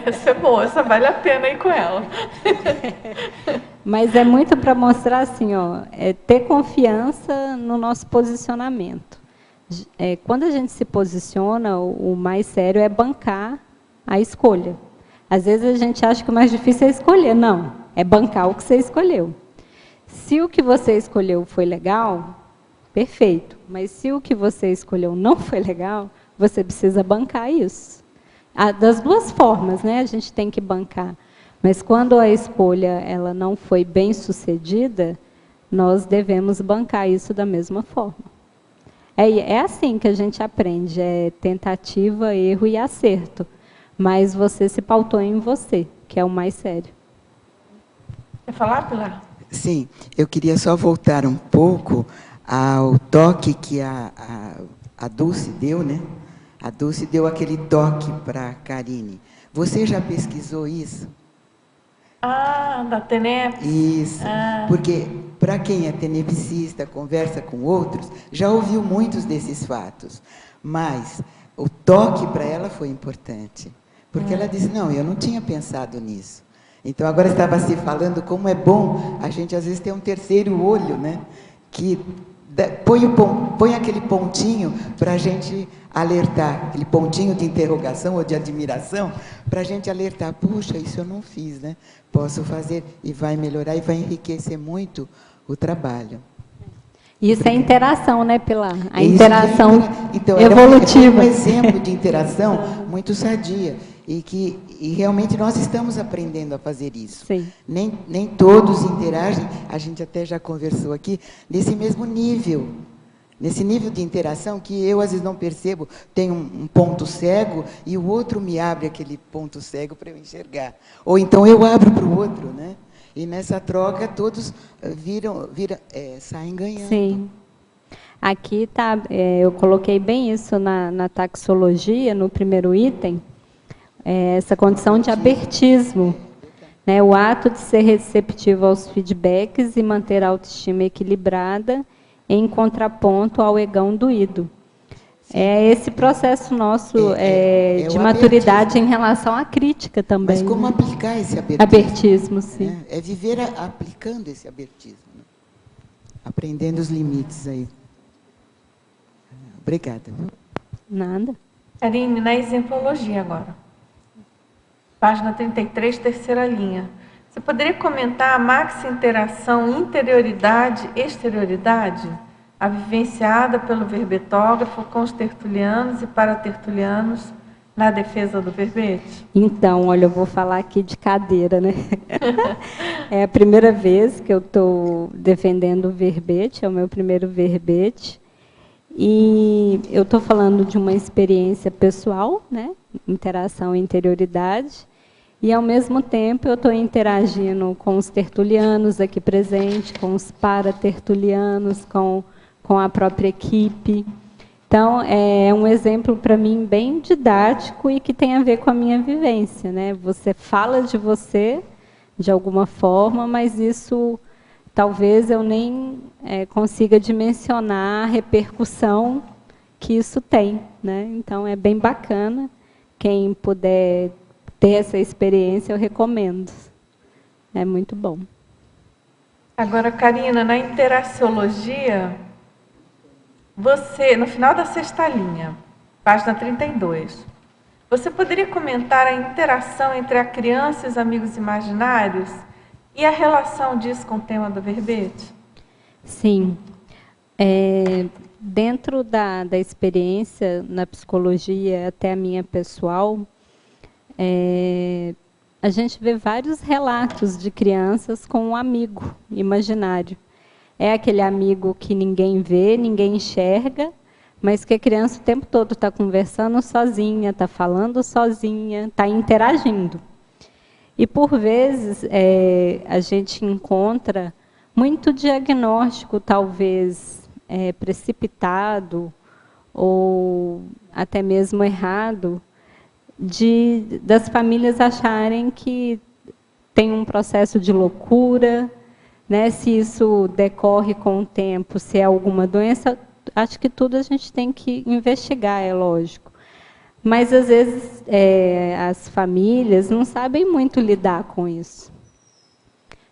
Essa é boa, essa vale a pena ir com ela. Mas é muito para mostrar assim, ter confiança no nosso posicionamento. Quando a gente se posiciona, o mais sério é bancar a escolha. Às vezes a gente acha que o mais difícil é escolher. Não, é bancar o que você escolheu. Se o que você escolheu foi legal, perfeito. Mas se o que você escolheu não foi legal, você precisa bancar isso. Das duas formas, né? A gente tem que bancar. Mas quando a escolha ela não foi bem sucedida, nós devemos bancar isso da mesma forma. É assim que a gente aprende, tentativa, erro e acerto. Mas você se pautou em você, que é o mais sério. Quer falar, Pilar? Sim, eu queria só voltar um pouco ao toque que a Dulce deu, né? A Dulce deu aquele toque para a Karine. Você já pesquisou isso? Ah, da TENEPS. Isso, porque para quem é tenepsista, conversa com outros, já ouviu muitos desses fatos, mas o toque para ela foi importante, porque ela disse, não, eu não tinha pensado nisso. Então, agora estava se falando como é bom a gente, às vezes, ter um terceiro olho, né? Que põe aquele pontinho para a gente alertar, aquele pontinho de interrogação ou de admiração, para a gente alertar, puxa, isso eu não fiz, né? Posso fazer, e vai melhorar, e vai enriquecer muito o trabalho. Isso é interação, né, Pilar? A Isso interação então, evolutiva. É um exemplo de interação muito sadia. E realmente nós estamos aprendendo a fazer isso. Sim. Nem todos interagem, a gente até já conversou aqui, nesse mesmo nível. Nesse nível de interação que eu, às vezes, não percebo, tem um ponto cego e o outro me abre aquele ponto cego para eu enxergar. Ou então eu abro para o outro, né? E nessa troca todos saem ganhando. Sim. Aqui tá, eu coloquei bem isso na taxologia, no primeiro item, essa condição de abertismo, né? O ato de ser receptivo aos feedbacks e manter a autoestima equilibrada em contraponto ao egão doído. É esse processo nosso de maturidade em relação à crítica também. Mas como aplicar esse abertismo? Abertismo, sim. É viver aplicando esse abertismo. Né? Aprendendo os limites aí. Obrigada. Nada. Karine, na exemplologia agora. Página 33, terceira linha. Você poderia comentar a maxi-interação interioridade-exterioridade, a vivenciada pelo verbetógrafo com os tertulianos e paratertulianos na defesa do verbete? Então, olha, eu vou falar aqui de cadeira, né? É a primeira vez que eu estou defendendo o verbete, é o meu primeiro verbete. E eu estou falando de uma experiência pessoal, né? Interação e interioridade. E, ao mesmo tempo, eu estou interagindo com os tertulianos aqui presentes, com os paratertulianos, com a própria equipe. Então, é um exemplo, para mim, bem didático e que tem a ver com a minha vivência, né? Você fala de você, de alguma forma, mas isso, talvez, eu nem consiga dimensionar a repercussão que isso tem, né? Então, é bem bacana. Quem puder ter essa experiência, eu recomendo. É muito bom. Agora, Karina, na interaciologia, você, no final da sexta linha, página 32, você poderia comentar a interação entre a criança e os amigos imaginários e a relação disso com o tema do verbete? Sim. Dentro da experiência na psicologia, até a minha pessoal, a gente vê vários relatos de crianças com um amigo imaginário. É aquele amigo que ninguém vê, ninguém enxerga, mas que a criança o tempo todo está conversando sozinha, está falando sozinha, está interagindo. E, por vezes, a gente encontra muito diagnóstico, talvez precipitado, ou até mesmo errado, das famílias acharem que tem um processo de loucura, né? Se isso decorre com o tempo, se é alguma doença, acho que tudo a gente tem que investigar, é lógico. Mas, às vezes, as famílias não sabem muito lidar com isso.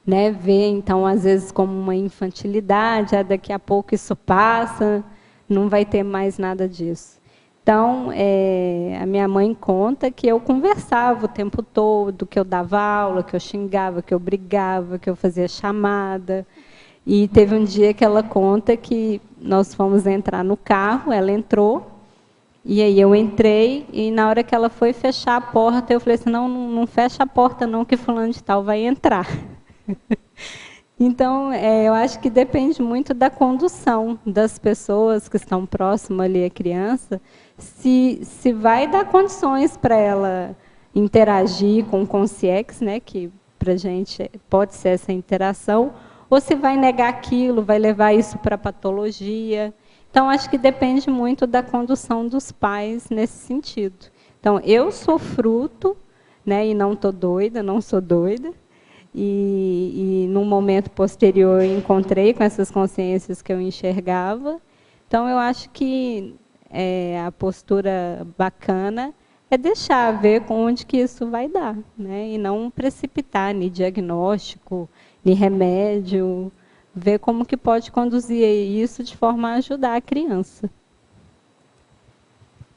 Né? Vê, então, às vezes, como uma infantilidade, daqui a pouco isso passa, não vai ter mais nada disso. Então, a minha mãe conta que eu conversava o tempo todo, que eu dava aula, que eu xingava, que eu brigava, que eu fazia chamada. E teve um dia que ela conta que nós fomos entrar no carro, ela entrou, e aí eu entrei, e na hora que ela foi fechar a porta, eu falei assim, não fecha a porta não, que fulano de tal vai entrar. Então, eu acho que depende muito da condução das pessoas que estão próximas ali à criança, se vai dar condições para ela interagir com o consciex, né, que para a gente pode ser essa interação, ou se vai negar aquilo, vai levar isso para a patologia. Então, acho que depende muito da condução dos pais nesse sentido. Então, eu sou fruto, né, e não estou doida, não sou doida, e num momento posterior eu encontrei com essas consciências que eu enxergava. Então, eu acho que a postura bacana é deixar ver com onde que isso vai dar, né? E não precipitar nem diagnóstico, nem remédio, ver como que pode conduzir isso de forma a ajudar a criança.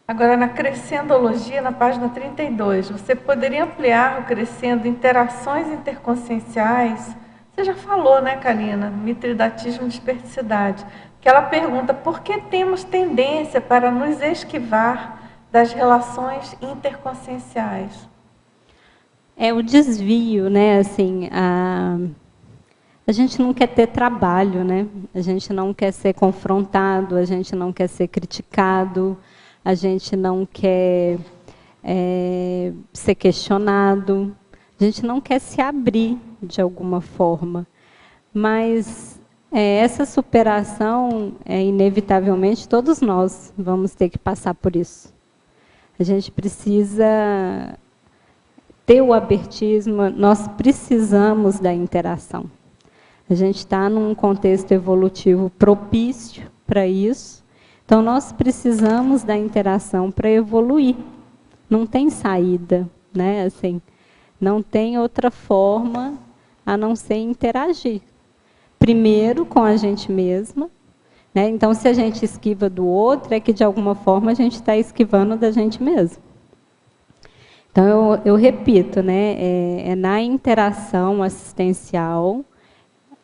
Agora, na Crescendologia, na página 32, você poderia ampliar o Crescendo interações interconscienciais? Você já falou, né, Karina? Mitridatismo e desperticidade. Que ela pergunta por que temos tendência para nos esquivar das relações interconscienciais? É o desvio, né? Assim, a gente não quer ter trabalho, né? A gente não quer ser confrontado, a gente não quer ser criticado, a gente não quer ser questionado, a gente não quer se abrir de alguma forma. Mas essa superação, inevitavelmente, todos nós vamos ter que passar por isso. A gente precisa ter o abertismo, nós precisamos da interação. A gente está num contexto evolutivo propício para isso, então nós precisamos da interação para evoluir. Não tem saída, né? Assim, não tem outra forma a não ser interagir. Primeiro com a gente mesma, né? Então, se a gente esquiva do outro, é que de alguma forma a gente está esquivando da gente mesmo. Então, eu repito, né? Na interação assistencial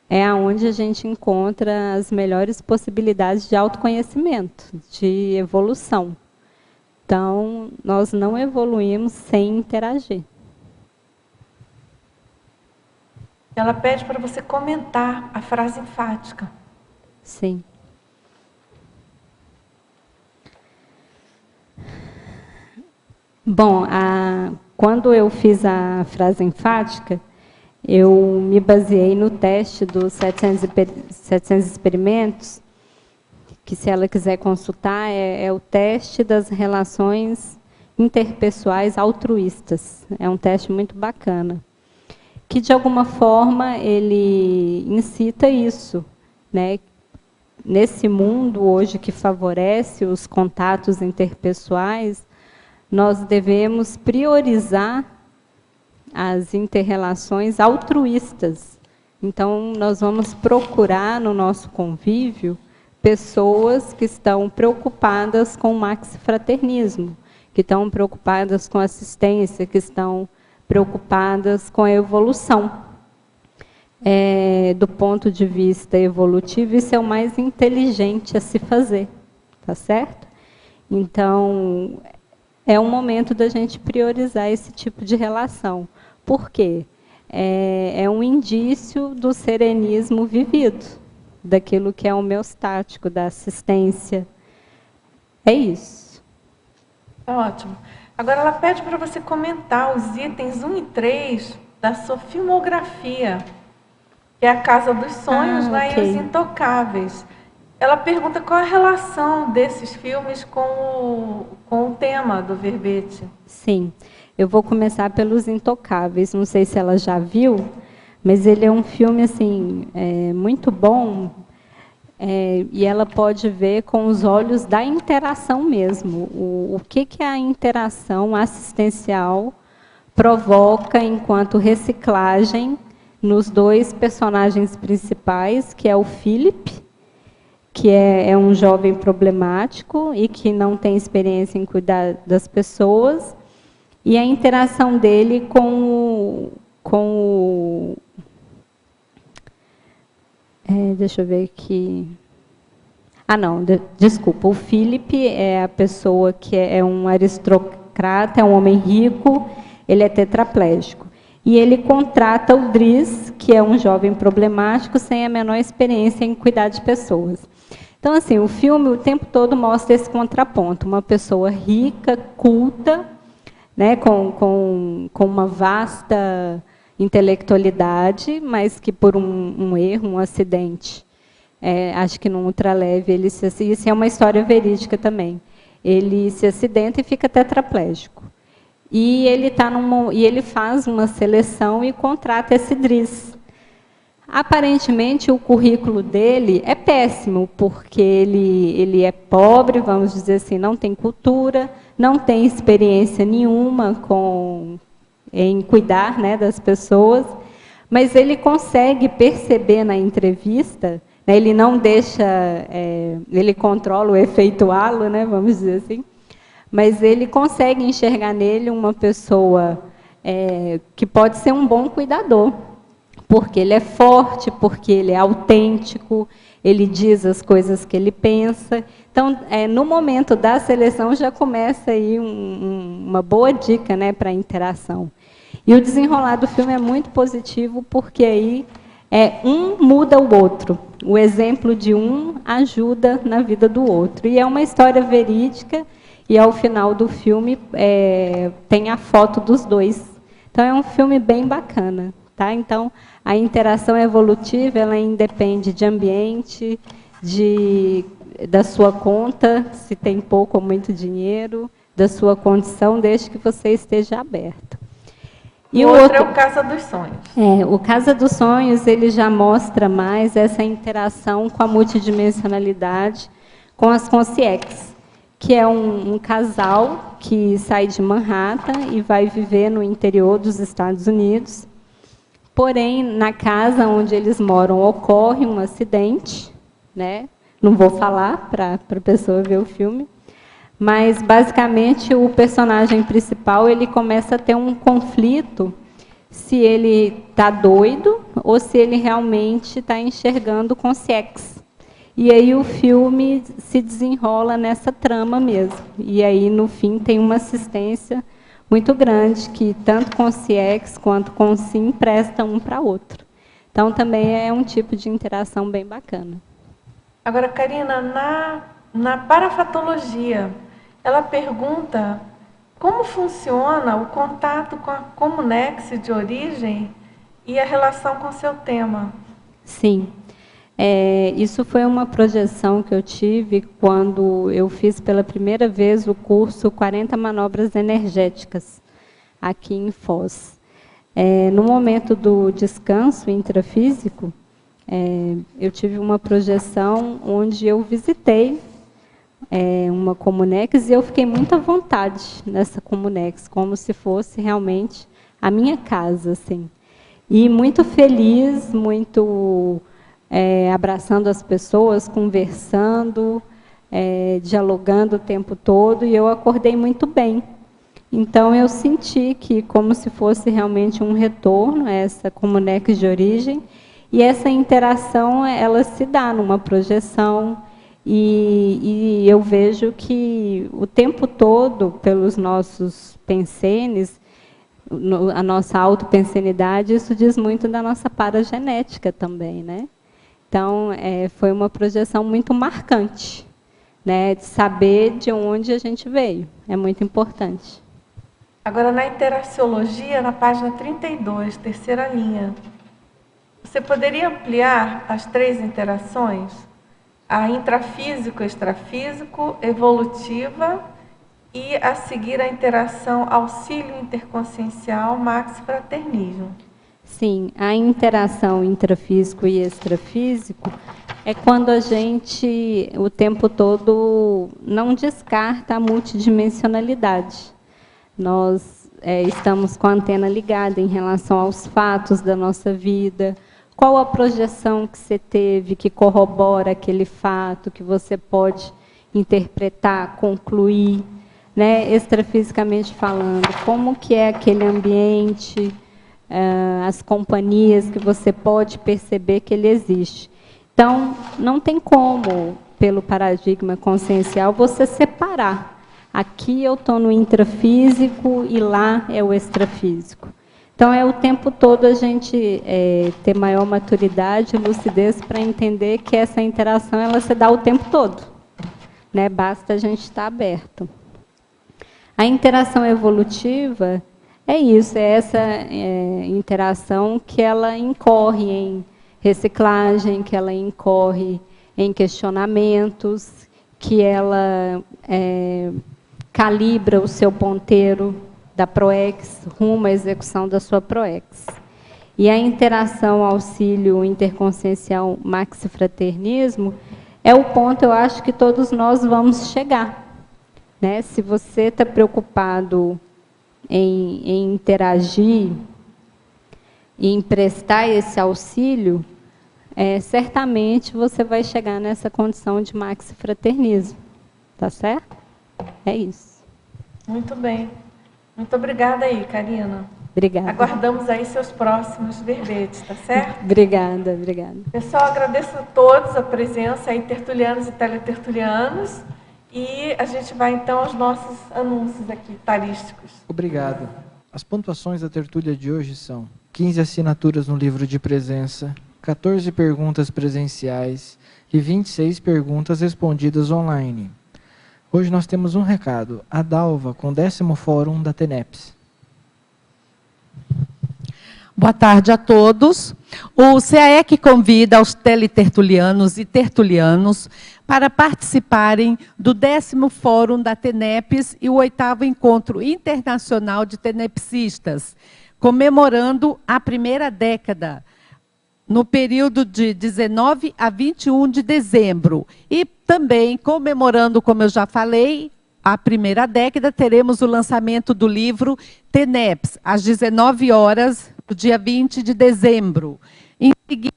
é onde a gente encontra as melhores possibilidades de autoconhecimento, de evolução. Então, nós não evoluímos sem interagir. Ela pede para você comentar a frase enfática. Sim. Bom, quando eu fiz a frase enfática, eu me baseei no teste dos 700 experimentos, que se ela quiser consultar, é o teste das relações interpessoais altruístas. É um teste muito bacana, que de alguma forma ele incita isso, né? Nesse mundo hoje que favorece os contatos interpessoais, nós devemos priorizar as interrelações altruístas. Então, nós vamos procurar no nosso convívio pessoas que estão preocupadas com o maxifraternismo, que estão preocupadas com assistência, que estão preocupadas com a evolução. Do ponto de vista evolutivo, isso é o mais inteligente a se fazer, tá certo? Então, é um momento da gente priorizar esse tipo de relação. Por quê? É um indício do serenismo vivido, daquilo que é homeostático, da assistência. É isso. Ótimo. Agora ela pede para você comentar os itens 1 e 3 da sua filmografia, que é a Casa dos Sonhos, né, e Os Intocáveis. Ela pergunta qual a relação desses filmes com o tema do verbete. Sim, eu vou começar pelos Intocáveis. Não sei se ela já viu, mas ele é um filme assim, muito bom, e ela pode ver com os olhos da interação mesmo. O que a interação assistencial provoca enquanto reciclagem nos dois personagens principais, que é o Philip, que é um jovem problemático e que não tem experiência em cuidar das pessoas, e a interação dele com o deixa eu ver aqui. Desculpa. O Philip é a pessoa que é um aristocrata, é um homem rico, ele é tetraplégico. E ele contrata o Driss, que é um jovem problemático, sem a menor experiência em cuidar de pessoas. Então, assim, o filme o tempo todo mostra esse contraponto. Uma pessoa rica, culta, né, com uma vasta intelectualidade, mas que por um erro, um acidente, acho que no ultraleve, isso é uma história verídica também, ele se acidenta e fica tetraplégico. e ele faz uma seleção e contrata esse Driss. Aparentemente, o currículo dele é péssimo, porque ele é pobre, vamos dizer assim, não tem cultura, não tem experiência nenhuma em cuidar, né, das pessoas, mas ele consegue perceber na entrevista, né, ele não deixa, ele controla o efeito halo, né, vamos dizer assim, mas ele consegue enxergar nele uma pessoa que pode ser um bom cuidador, porque ele é forte, porque ele é autêntico, ele diz as coisas que ele pensa. Então, no momento da seleção, já começa aí uma boa dica, né, para a interação. E o desenrolar do filme é muito positivo, porque aí um muda o outro. O exemplo de um ajuda na vida do outro. E é uma história verídica, e ao final do filme tem a foto dos dois. Então, é um filme bem bacana. Tá? Então, a interação evolutiva, ela independe de ambiente, da sua conta, se tem pouco ou muito dinheiro, da sua condição, desde que você esteja aberto. E o outro é o Casa dos Sonhos. O Casa dos Sonhos, ele já mostra mais essa interação com a multidimensionalidade, com as consciex, que é um casal que sai de Manhattan e vai viver no interior dos Estados Unidos. Porém, na casa onde eles moram, ocorre um acidente, né? Não vou falar para a pessoa ver o filme, mas, basicamente, o personagem principal ele começa a ter um conflito se ele está doido ou se ele realmente está enxergando consciex. E aí o filme se desenrola nessa trama mesmo. E aí, no fim, tem uma assistência muito grande, que tanto consciex quanto consim prestam um para outro. Então, também é um tipo de interação bem bacana. Agora, Karina, na parafatologia, ela pergunta como funciona o contato com a comunex de origem e a relação com seu tema. Sim. Isso foi uma projeção que eu tive quando eu fiz pela primeira vez o curso 40 Manobras Energéticas, aqui em Foz. No momento do descanso intrafísico, eu tive uma projeção onde eu visitei uma comunex e eu fiquei muito à vontade nessa comunex, como se fosse realmente a minha casa, assim. E muito feliz, muito... abraçando as pessoas, conversando, dialogando o tempo todo, e eu acordei muito bem. Então, eu senti que, como se fosse realmente um retorno a essa comunex de origem, e essa interação, ela se dá numa projeção, e eu vejo que o tempo todo, pelos nossos pensenes, a nossa autopensenidade, isso diz muito da nossa paragenética também, né? Então, foi uma projeção muito marcante, né, de saber de onde a gente veio. É muito importante. Agora, na interaciologia, na página 32, terceira linha, você poderia ampliar as 3 interações? A intrafísico, extrafísico, evolutiva e, a seguir, a interação auxílio interconsciencial, maxi-fraternismo. Sim, a interação intrafísico e extrafísico é quando a gente, o tempo todo, não descarta a multidimensionalidade. Nós estamos com a antena ligada em relação aos fatos da nossa vida. Qual a projeção que você teve que corrobora aquele fato, que você pode interpretar, concluir, né, extrafisicamente falando? Como que é aquele ambiente, as companhias que você pode perceber que ele existe. Então, não tem como, pelo paradigma consciencial, você separar. Aqui eu estou no intrafísico e lá é o extrafísico. Então, o tempo todo a gente ter maior maturidade e lucidez para entender que essa interação ela se dá o tempo todo, né? Basta a gente estar aberto. A interação evolutiva é isso, é essa interação que ela incorre em reciclagem, que ela incorre em questionamentos, que ela calibra o seu ponteiro da PROEX rumo à execução da sua PROEX. E a interação auxílio interconsciencial maxifraternismo é o ponto, eu acho, que todos nós vamos chegar. Né? Se você está preocupado em interagir e em prestar esse auxílio, certamente você vai chegar nessa condição de maxifraternismo. Tá certo? É isso. Muito bem. Muito obrigada aí, Karina. Obrigada. Aguardamos aí seus próximos verbetes, tá certo? Obrigada, obrigada. Pessoal, agradeço a todos a presença aí, tertulianos e teletertulianos. E a gente vai então aos nossos anúncios aqui, tarísticos. Obrigado. As pontuações da tertúlia de hoje são 15 assinaturas no livro de presença, 14 perguntas presenciais e 26 perguntas respondidas online. Hoje nós temos um recado. A Dalva, com o 10º Fórum da TENEPS. Boa tarde a todos. O CAEC convida os teletertulianos e tertulianos para participarem do 10º Fórum da TENEPS e o 8º Encontro Internacional de Tenepsistas, comemorando a primeira década, no período de 19 a 21 de dezembro. E também comemorando, como eu já falei, a primeira década, teremos o lançamento do livro TENEPS, às 19 horas, do dia 20 de dezembro. Em seguida,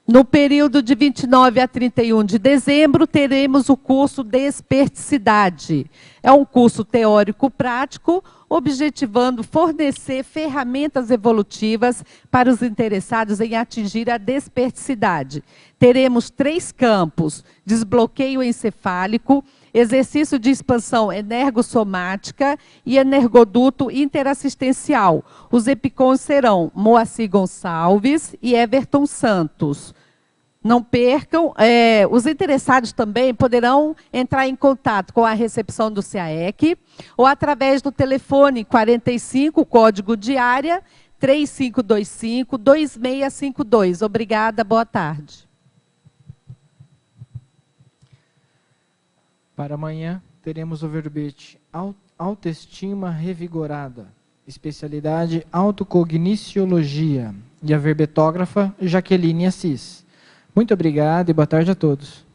no período de 29 a 31 de dezembro, teremos o curso Desperticidade. É um curso teórico-prático, objetivando fornecer ferramentas evolutivas para os interessados em atingir a desperticidade. Teremos 3 campos: desbloqueio encefálico, exercício de expansão energossomática e energoduto interassistencial. Os EPICONs serão Moacir Gonçalves e Everton Santos. Não percam, os interessados também poderão entrar em contato com a recepção do CAEC ou através do telefone 45, código de área 3525-2652. Obrigada, boa tarde. Para amanhã, teremos o verbete Autoestima Revigorada, especialidade Autocogniciologia, e a verbetógrafa Jaqueline Assis. Muito obrigado e boa tarde a todos.